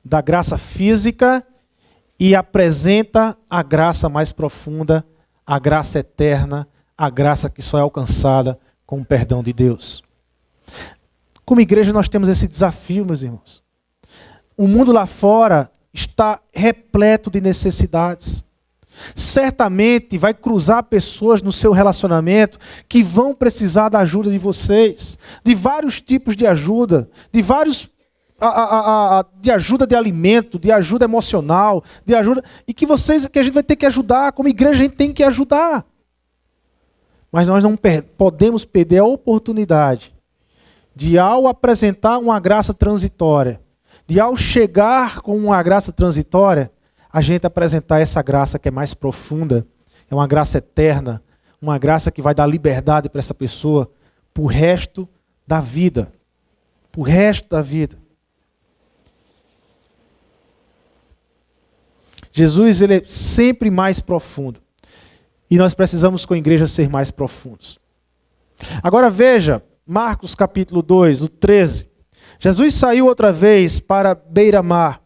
da graça física, e apresenta a graça mais profunda, a graça eterna, a graça que só é alcançada com o perdão de Deus. Como igreja nós temos esse desafio, meus irmãos. O mundo lá fora está repleto de necessidades. Certamente vai cruzar pessoas no seu relacionamento que vão precisar da ajuda de vocês, de vários tipos de ajuda, de ajuda de alimento, de ajuda emocional, de ajuda, e que a gente vai ter que ajudar, como igreja a gente tem que ajudar. Mas nós não podemos perder a oportunidade de, ao apresentar uma graça transitória, de ao chegar com uma graça transitória, a gente apresentar essa graça que é mais profunda, é uma graça eterna, uma graça que vai dar liberdade para essa pessoa para o resto da vida. Para o resto da vida. Jesus, ele é sempre mais profundo. E nós precisamos, com a igreja, ser mais profundos. Agora veja, Marcos capítulo 2, o 13. Jesus saiu outra vez para beira-mar.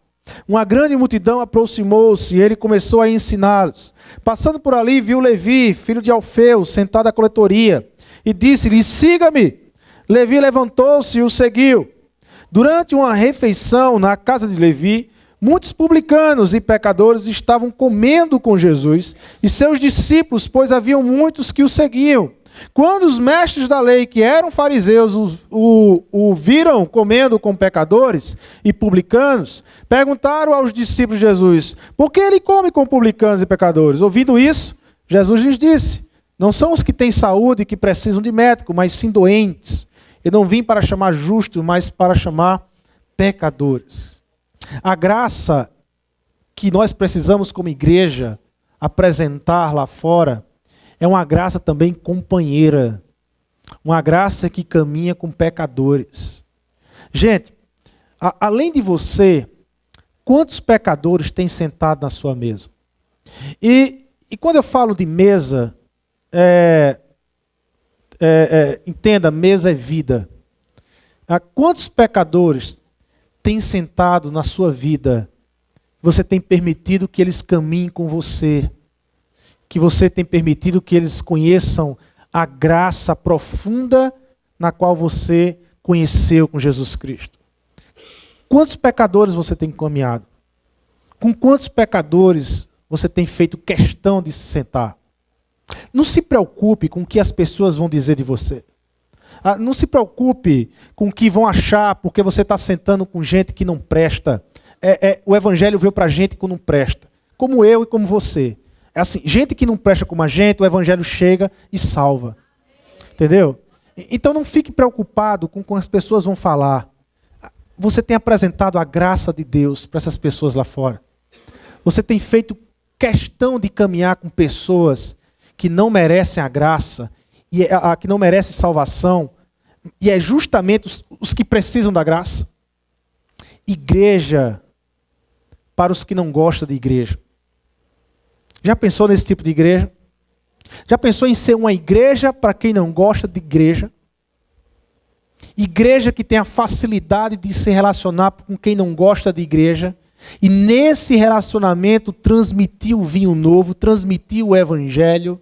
Uma grande multidão aproximou-se e ele começou a ensiná-los. Passando por ali, viu Levi, filho de Alfeu, sentado à coletoria, e disse-lhe: siga-me. Levi levantou-se e o seguiu. Durante uma refeição na casa de Levi, muitos publicanos e pecadores estavam comendo com Jesus e seus discípulos, pois haviam muitos que o seguiam. Quando os mestres da lei, que eram fariseus, o viram comendo com pecadores e publicanos, perguntaram aos discípulos de Jesus: por que ele come com publicanos e pecadores? Ouvindo isso, Jesus lhes disse: não são os que têm saúde que precisam de médico, mas sim doentes. Eu não vim para chamar justos, mas para chamar pecadores. A graça que nós precisamos como igreja apresentar lá fora é uma graça também companheira. Uma graça que caminha com pecadores. Gente, além de você, quantos pecadores tem sentado na sua mesa? E quando eu falo de mesa, entenda, mesa é vida. Quantos pecadores tem sentado na sua vida? Você tem permitido que eles caminhem com você? Que você tem permitido que eles conheçam a graça profunda na qual você conheceu com Jesus Cristo? Quantos pecadores você tem caminhado? Com quantos pecadores você tem feito questão de se sentar? Não se preocupe com o que as pessoas vão dizer de você. Não se preocupe com o que vão achar porque você está sentando com gente que não presta. O evangelho veio para gente que não presta, como eu e como você. É assim, gente que não presta como a gente, o evangelho chega e salva. Entendeu? Então não fique preocupado com o que as pessoas vão falar. Você tem apresentado a graça de Deus para essas pessoas lá fora. Você tem feito questão de caminhar com pessoas que não merecem a graça, que não merecem salvação, e é justamente os que precisam da graça. Igreja para os que não gostam de igreja. Já pensou nesse tipo de igreja? Já pensou em ser uma igreja para quem não gosta de igreja? Igreja que tem a facilidade de se relacionar com quem não gosta de igreja, e nesse relacionamento transmitir o vinho novo, transmitir o evangelho,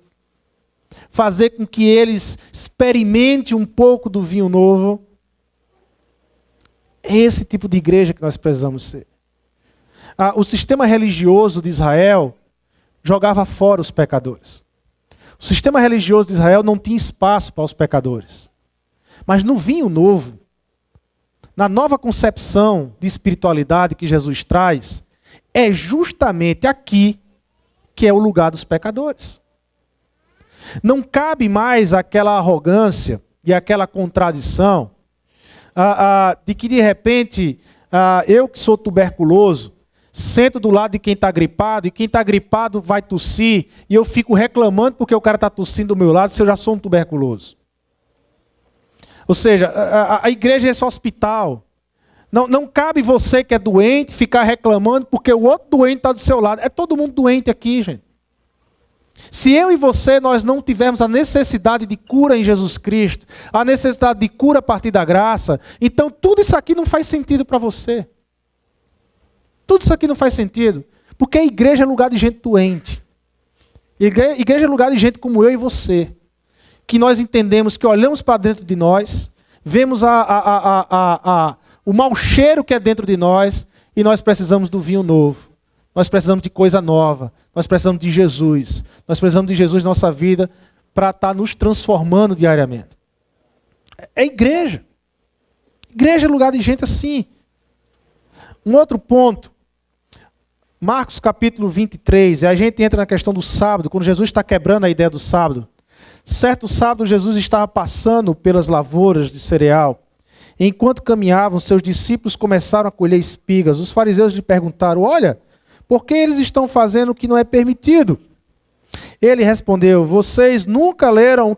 fazer com que eles experimentem um pouco do vinho novo. É esse tipo de igreja que nós precisamos ser. O sistema religioso de Israel jogava fora os pecadores. O sistema religioso de Israel não tinha espaço para os pecadores. Mas no vinho novo, na nova concepção de espiritualidade que Jesus traz, é justamente aqui que é o lugar dos pecadores. Não cabe mais aquela arrogância e aquela contradição de que de repente eu que sou tuberculoso, sento do lado de quem está gripado, e quem está gripado vai tossir, e eu fico reclamando porque o cara está tossindo do meu lado se eu já sou um tuberculoso. Ou seja, a igreja é esse hospital. Não cabe você que é doente ficar reclamando porque o outro doente está do seu lado. É todo mundo doente aqui, gente. Se eu e você, nós não tivermos a necessidade de cura em Jesus Cristo, a necessidade de cura a partir da graça, então tudo isso aqui não faz sentido para você. Tudo isso aqui não faz sentido. Porque a igreja é lugar de gente doente. Igreja é lugar de gente como eu e você. Que nós entendemos, que olhamos para dentro de nós, vemos o mau cheiro que é dentro de nós, e nós precisamos do vinho novo. Nós precisamos de coisa nova. Nós precisamos de Jesus. Nós precisamos de Jesus na nossa vida para estar nos transformando diariamente. É igreja. Igreja é lugar de gente assim. Um outro ponto. Marcos capítulo 23. A gente entra na questão do sábado, quando Jesus está quebrando a ideia do sábado. Certo sábado, Jesus estava passando pelas lavouras de cereal. Enquanto caminhavam, seus discípulos começaram a colher espigas. Os fariseus lhe perguntaram: olha, por que eles estão fazendo o que não é permitido? Ele respondeu: vocês nunca leram o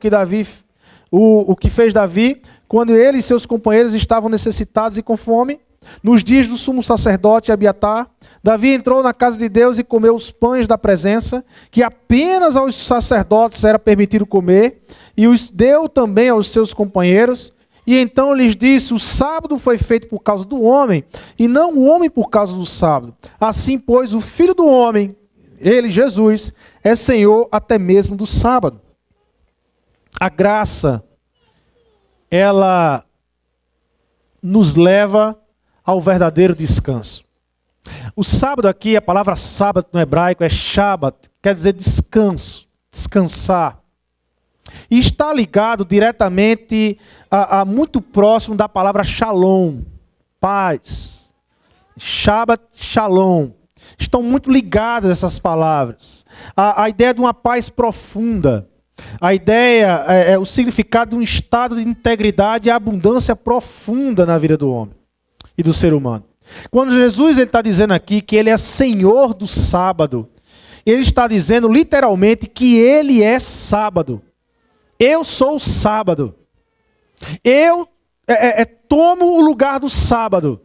que fez Davi, quando ele e seus companheiros estavam necessitados e com fome? Nos dias do sumo sacerdote Abiatar, Davi entrou na casa de Deus e comeu os pães da presença, que apenas aos sacerdotes era permitido comer, e os deu também aos seus companheiros. E então lhes disse: o sábado foi feito por causa do homem, e não o homem por causa do sábado. Assim, pois, o Filho do homem, ele, Jesus, é Senhor até mesmo do sábado. A graça, ela nos leva ao verdadeiro descanso. O sábado aqui, a palavra sábado no hebraico é Shabbat, quer dizer descanso, descansar. E está ligado diretamente a muito próximo da palavra shalom, paz. Shabbat, shalom. Estão muito ligadas essas palavras. A ideia de uma paz profunda. A ideia, o significado de um estado de integridade e abundância profunda na vida do homem e do ser humano. Quando Jesus está dizendo aqui que ele é Senhor do sábado, ele está dizendo literalmente que ele é sábado. Eu sou o sábado. Eu tomo o lugar do sábado.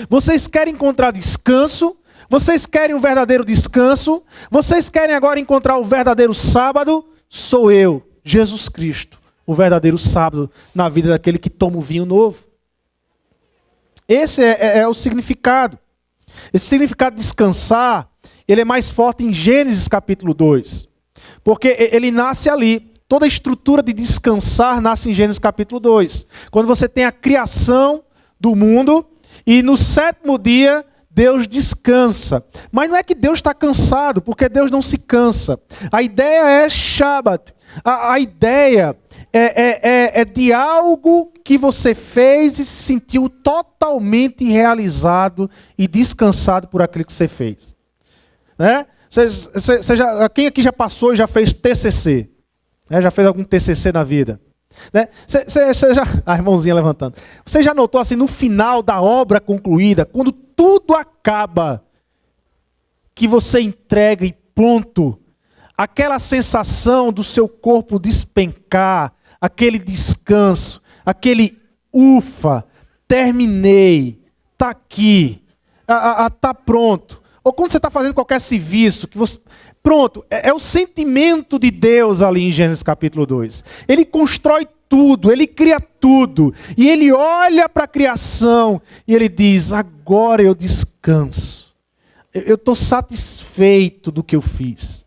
Vocês querem encontrar descanso? Vocês querem o verdadeiro descanso? Vocês querem agora encontrar o verdadeiro sábado? Sou eu, Jesus Cristo, o verdadeiro sábado na vida daquele que toma o vinho novo. Esse é o significado. Esse significado de descansar, ele é mais forte em Gênesis capítulo 2. Porque ele nasce ali. Toda a estrutura de descansar nasce em Gênesis capítulo 2. Quando você tem a criação do mundo e no sétimo dia Deus descansa. Mas não é que Deus está cansado, porque Deus não se cansa. A ideia é Shabbat. A ideia é de algo que você fez e se sentiu totalmente realizado e descansado por aquilo que você fez. Né? Quem aqui já passou e já fez TCC? Né? Já fez algum TCC na vida? Né? A irmãozinha levantando. Você já notou assim, no final da obra concluída, quando tudo acaba, que você entrega e pronto, aquela sensação do seu corpo despencar, aquele descanso, aquele ufa, terminei, está aqui, está pronto. Ou quando você está fazendo qualquer serviço, que você... pronto, é o sentimento de Deus ali em Gênesis capítulo 2. Ele constrói tudo, ele cria tudo. E ele olha para a criação e ele diz, agora eu descanso. Eu estou satisfeito do que eu fiz.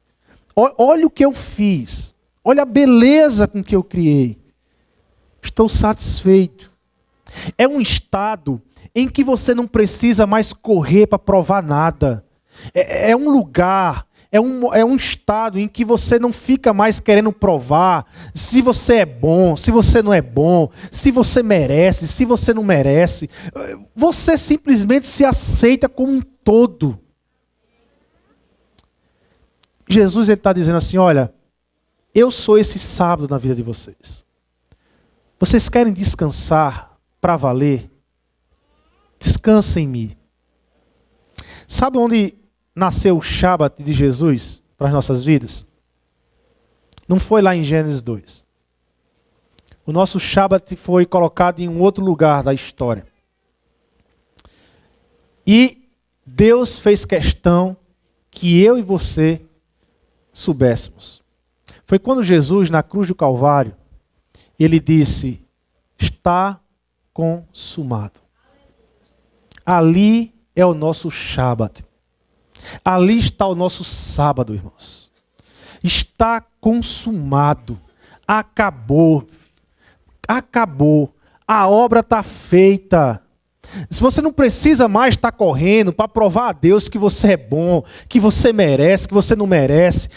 Olha o que eu fiz. Olha a beleza com que eu criei. Estou satisfeito. É um estado em que você não precisa mais correr para provar nada. É um lugar, é um estado em que você não fica mais querendo provar se você é bom, se você não é bom, se você merece, se você não merece. Você simplesmente se aceita como um todo. Jesus está dizendo assim, olha, eu sou esse sábado na vida de vocês. Vocês querem descansar para valer? Descansem em mim. Sabe onde nasceu o Shabat de Jesus para as nossas vidas? Não foi lá em Gênesis 2. O nosso Shabat foi colocado em um outro lugar da história. E Deus fez questão que eu e você soubéssemos. Foi quando Jesus, na cruz do Calvário, ele disse, está consumado. Ali é o nosso Shabat. Ali está o nosso sábado, irmãos. Está consumado. Acabou. Acabou. A obra está feita. Se você não precisa mais estar correndo para provar a Deus que você é bom, que você merece, que você não merece.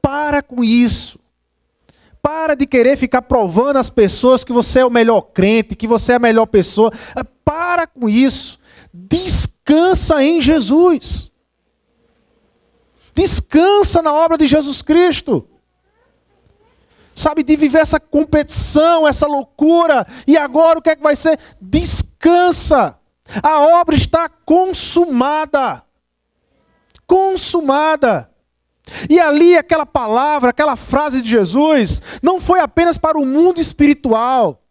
Para com isso. Para de querer ficar provando às pessoas que você é o melhor crente, que você é a melhor pessoa. Para com isso. Descansa em Jesus. Descansa na obra de Jesus Cristo. Sabe, de viver essa competição, essa loucura. E agora o que é que vai ser? Descansa. A obra está consumada. Consumada. E ali aquela palavra, aquela frase de Jesus, não foi apenas para o mundo espiritual.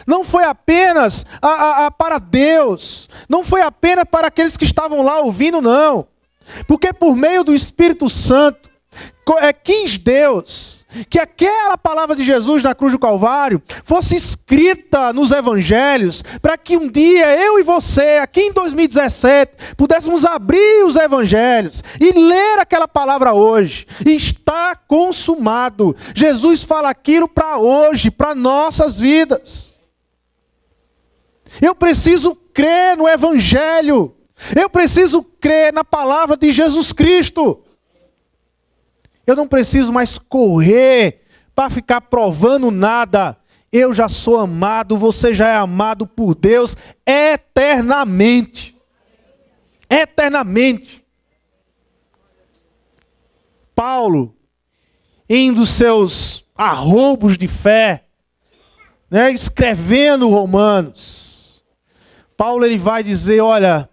Não foi apenas para Deus. Não foi apenas para aqueles que estavam lá ouvindo, não. Porque por meio do Espírito Santo, quis Deus que aquela palavra de Jesus na cruz do Calvário fosse escrita nos evangelhos, para que um dia eu e você, aqui em 2017, pudéssemos abrir os evangelhos e ler aquela palavra hoje. Está consumado. Jesus fala aquilo para hoje, para nossas vidas. Eu preciso crer no evangelho. Eu preciso crer na palavra de Jesus Cristo. Eu não preciso mais correr para ficar provando nada. Eu já sou amado, você já é amado por Deus eternamente. Eternamente. Paulo, em um dos seus arroubos de fé, né, escrevendo Romanos, Paulo ele vai dizer, olha,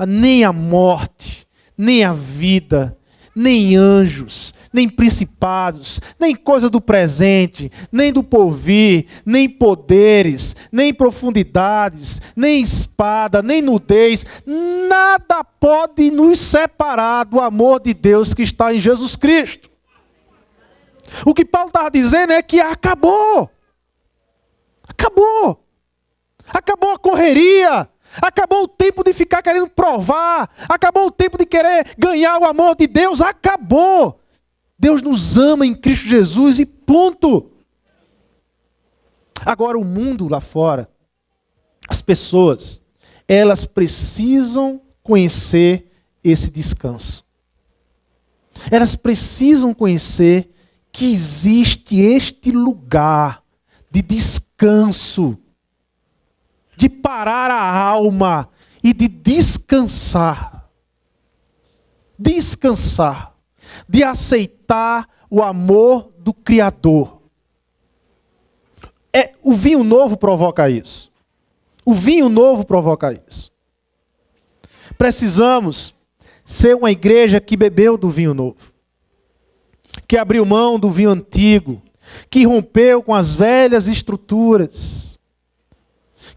nem a morte, nem a vida, nem anjos, nem principados, nem coisa do presente, nem do porvir, nem poderes, nem profundidades, nem espada, nem nudez, nada pode nos separar do amor de Deus que está em Jesus Cristo. O que Paulo estava dizendo é que acabou. Acabou. Acabou a correria. Acabou o tempo de ficar querendo provar. Acabou o tempo de querer ganhar o amor de Deus. Acabou. Deus nos ama em Cristo Jesus e ponto. Agora o mundo lá fora, as pessoas, elas precisam conhecer esse descanso. Elas precisam conhecer que existe este lugar de descanso, de parar a alma e de descansar. Descansar, de aceitar o amor do Criador. O vinho novo provoca isso. O vinho novo provoca isso. Precisamos ser uma igreja que bebeu do vinho novo, que abriu mão do vinho antigo, que rompeu com as velhas estruturas,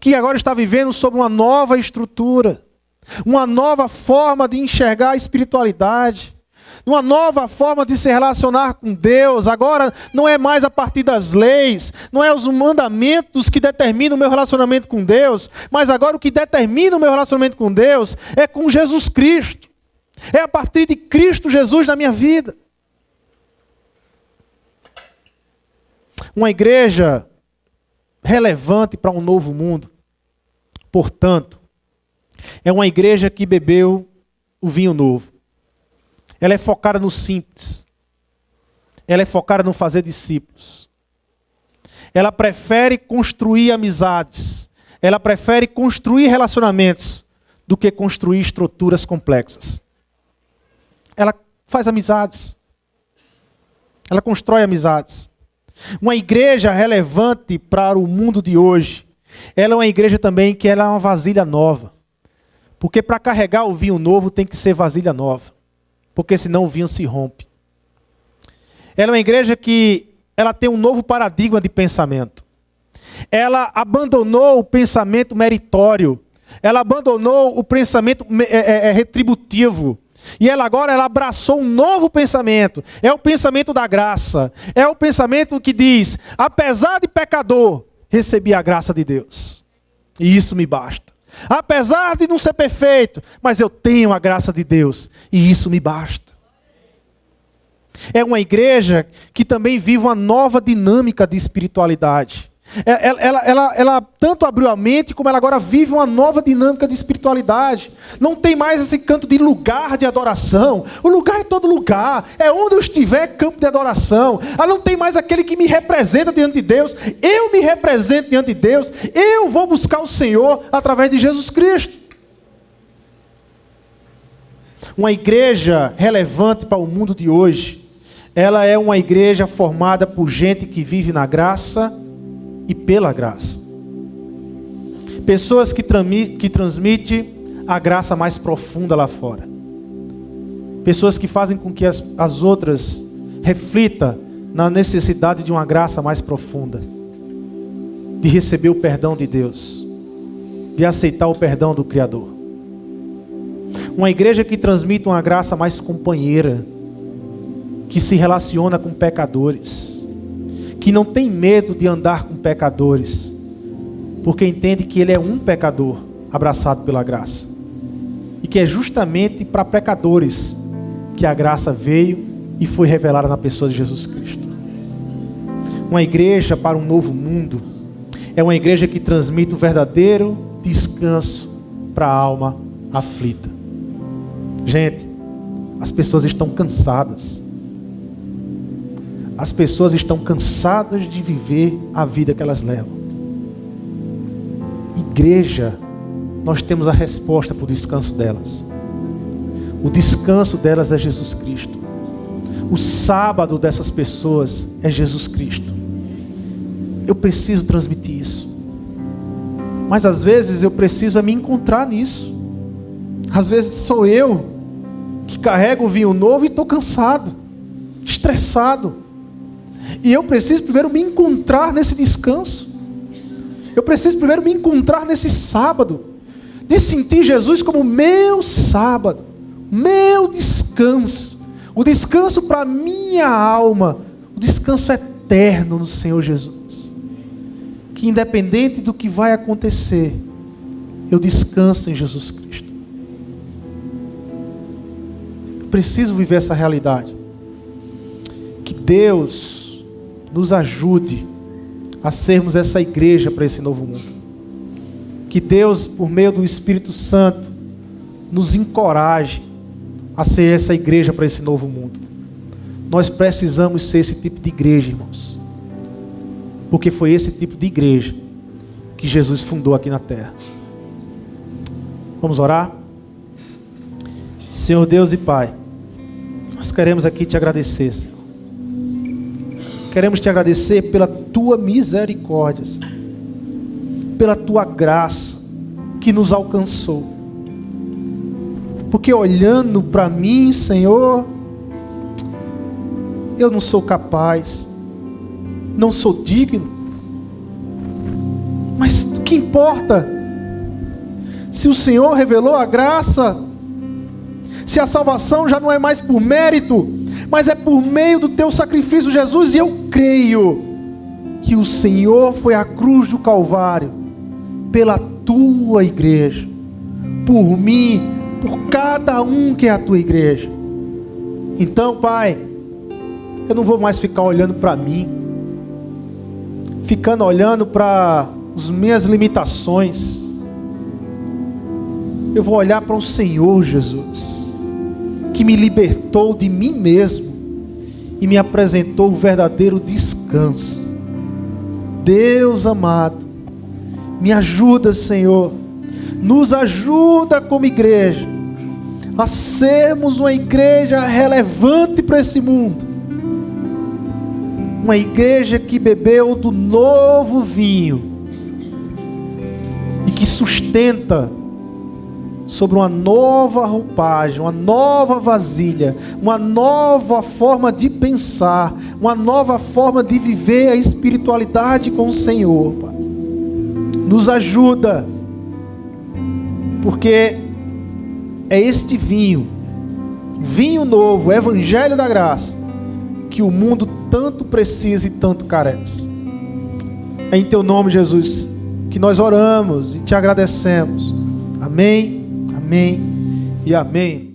que agora está vivendo sob uma nova estrutura, uma nova forma de enxergar a espiritualidade, uma nova forma de se relacionar com Deus. Agora não é mais a partir das leis, não é os mandamentos que determinam o meu relacionamento com Deus, mas agora o que determina o meu relacionamento com Deus é com Jesus Cristo. É a partir de Cristo Jesus na minha vida. Uma igreja relevante para um novo mundo, portanto, é uma igreja que bebeu o vinho novo. Ela é focada no simples. Ela é focada no fazer discípulos. Ela prefere construir amizades. Ela prefere construir relacionamentos do que construir estruturas complexas. Ela faz amizades. Ela constrói amizades. Uma igreja relevante para o mundo de hoje, ela é uma igreja também que ela é uma vasilha nova. Porque para carregar o vinho novo tem que ser vasilha nova. Porque senão o vinho se rompe. Ela é uma igreja que ela tem um novo paradigma de pensamento. Ela abandonou o pensamento meritório. Ela abandonou o pensamento retributivo. E ela abraçou um novo pensamento. É o pensamento da graça. É o pensamento que diz, apesar de pecador, recebi a graça de Deus. E isso me basta. Apesar de não ser perfeito, mas eu tenho a graça de Deus. E isso me basta. É uma igreja que também vive uma nova dinâmica de espiritualidade. Ela tanto abriu a mente, como ela agora vive uma nova dinâmica de espiritualidade. Não tem mais esse canto de lugar de adoração. O lugar é todo lugar. É onde eu estiver, campo de adoração. Não tem mais aquele que me representa diante de Deus. Eu me represento diante de Deus. Eu vou buscar o Senhor através de Jesus Cristo. Uma igreja relevante para o mundo de hoje, ela é uma igreja formada por gente que vive na graça e pela graça. Pessoas que transmitem a graça mais profunda lá fora. Pessoas que fazem com que as outras reflitam na necessidade de uma graça mais profunda. De receber o perdão de Deus. De aceitar o perdão do Criador. Uma igreja que transmite uma graça mais companheira. Que se relaciona com pecadores. Que não tem medo de andar com pecadores, porque entende que ele é um pecador abraçado pela graça, e que é justamente para pecadores que a graça veio e foi revelada na pessoa de Jesus Cristo. Uma igreja para um novo mundo é uma igreja que transmite um verdadeiro descanso para a alma aflita. Gente, as pessoas estão cansadas. As pessoas estão cansadas de viver a vida que elas levam. Igreja, nós temos a resposta para o descanso delas. O descanso delas é Jesus Cristo. O sábado dessas pessoas é Jesus Cristo. Eu preciso transmitir isso. Mas às vezes eu preciso me encontrar nisso. Às vezes sou eu que carrego o vinho novo e estou cansado, estressado. E eu preciso primeiro me encontrar nesse descanso. Eu preciso primeiro me encontrar nesse sábado. De sentir Jesus como meu sábado. Meu descanso. O descanso para a minha alma. O descanso eterno no Senhor Jesus. Que independente do que vai acontecer, eu descanso em Jesus Cristo. Eu preciso viver essa realidade. Que Deus nos ajude a sermos essa igreja para esse novo mundo. Que Deus, por meio do Espírito Santo, nos encoraje a ser essa igreja para esse novo mundo. Nós precisamos ser esse tipo de igreja, irmãos. Porque foi esse tipo de igreja que Jesus fundou aqui na terra. Vamos orar? Senhor Deus e Pai, nós queremos aqui te agradecer, Senhor. Queremos te agradecer pela tua misericórdia, Senhor, pela tua graça que nos alcançou. Porque olhando para mim, Senhor, eu não sou capaz, não sou digno. Mas o que importa? Se o Senhor revelou a graça, se a salvação já não é mais por mérito, mas é por meio do teu sacrifício, Jesus, e eu creio que o Senhor foi à cruz do Calvário pela tua igreja, por mim, por cada um que é a tua igreja. Então, Pai, eu não vou mais ficar olhando para mim, ficando olhando para as minhas limitações. Eu vou olhar para o Senhor Jesus, que me libertou de mim mesmo e me apresentou o verdadeiro descanso. Deus amado, me ajuda, Senhor, nos ajuda como igreja a sermos uma igreja relevante para esse mundo, uma igreja que bebeu do novo vinho e que sustenta sobre uma nova roupagem, uma nova vasilha, uma nova forma de pensar, uma nova forma de viver a espiritualidade com o Senhor, Pai. Nos ajuda, porque é este vinho novo, o Evangelho da Graça, que o mundo tanto precisa e tanto carece. É em teu nome, Jesus, que nós oramos e te agradecemos. Amém, amém e amém.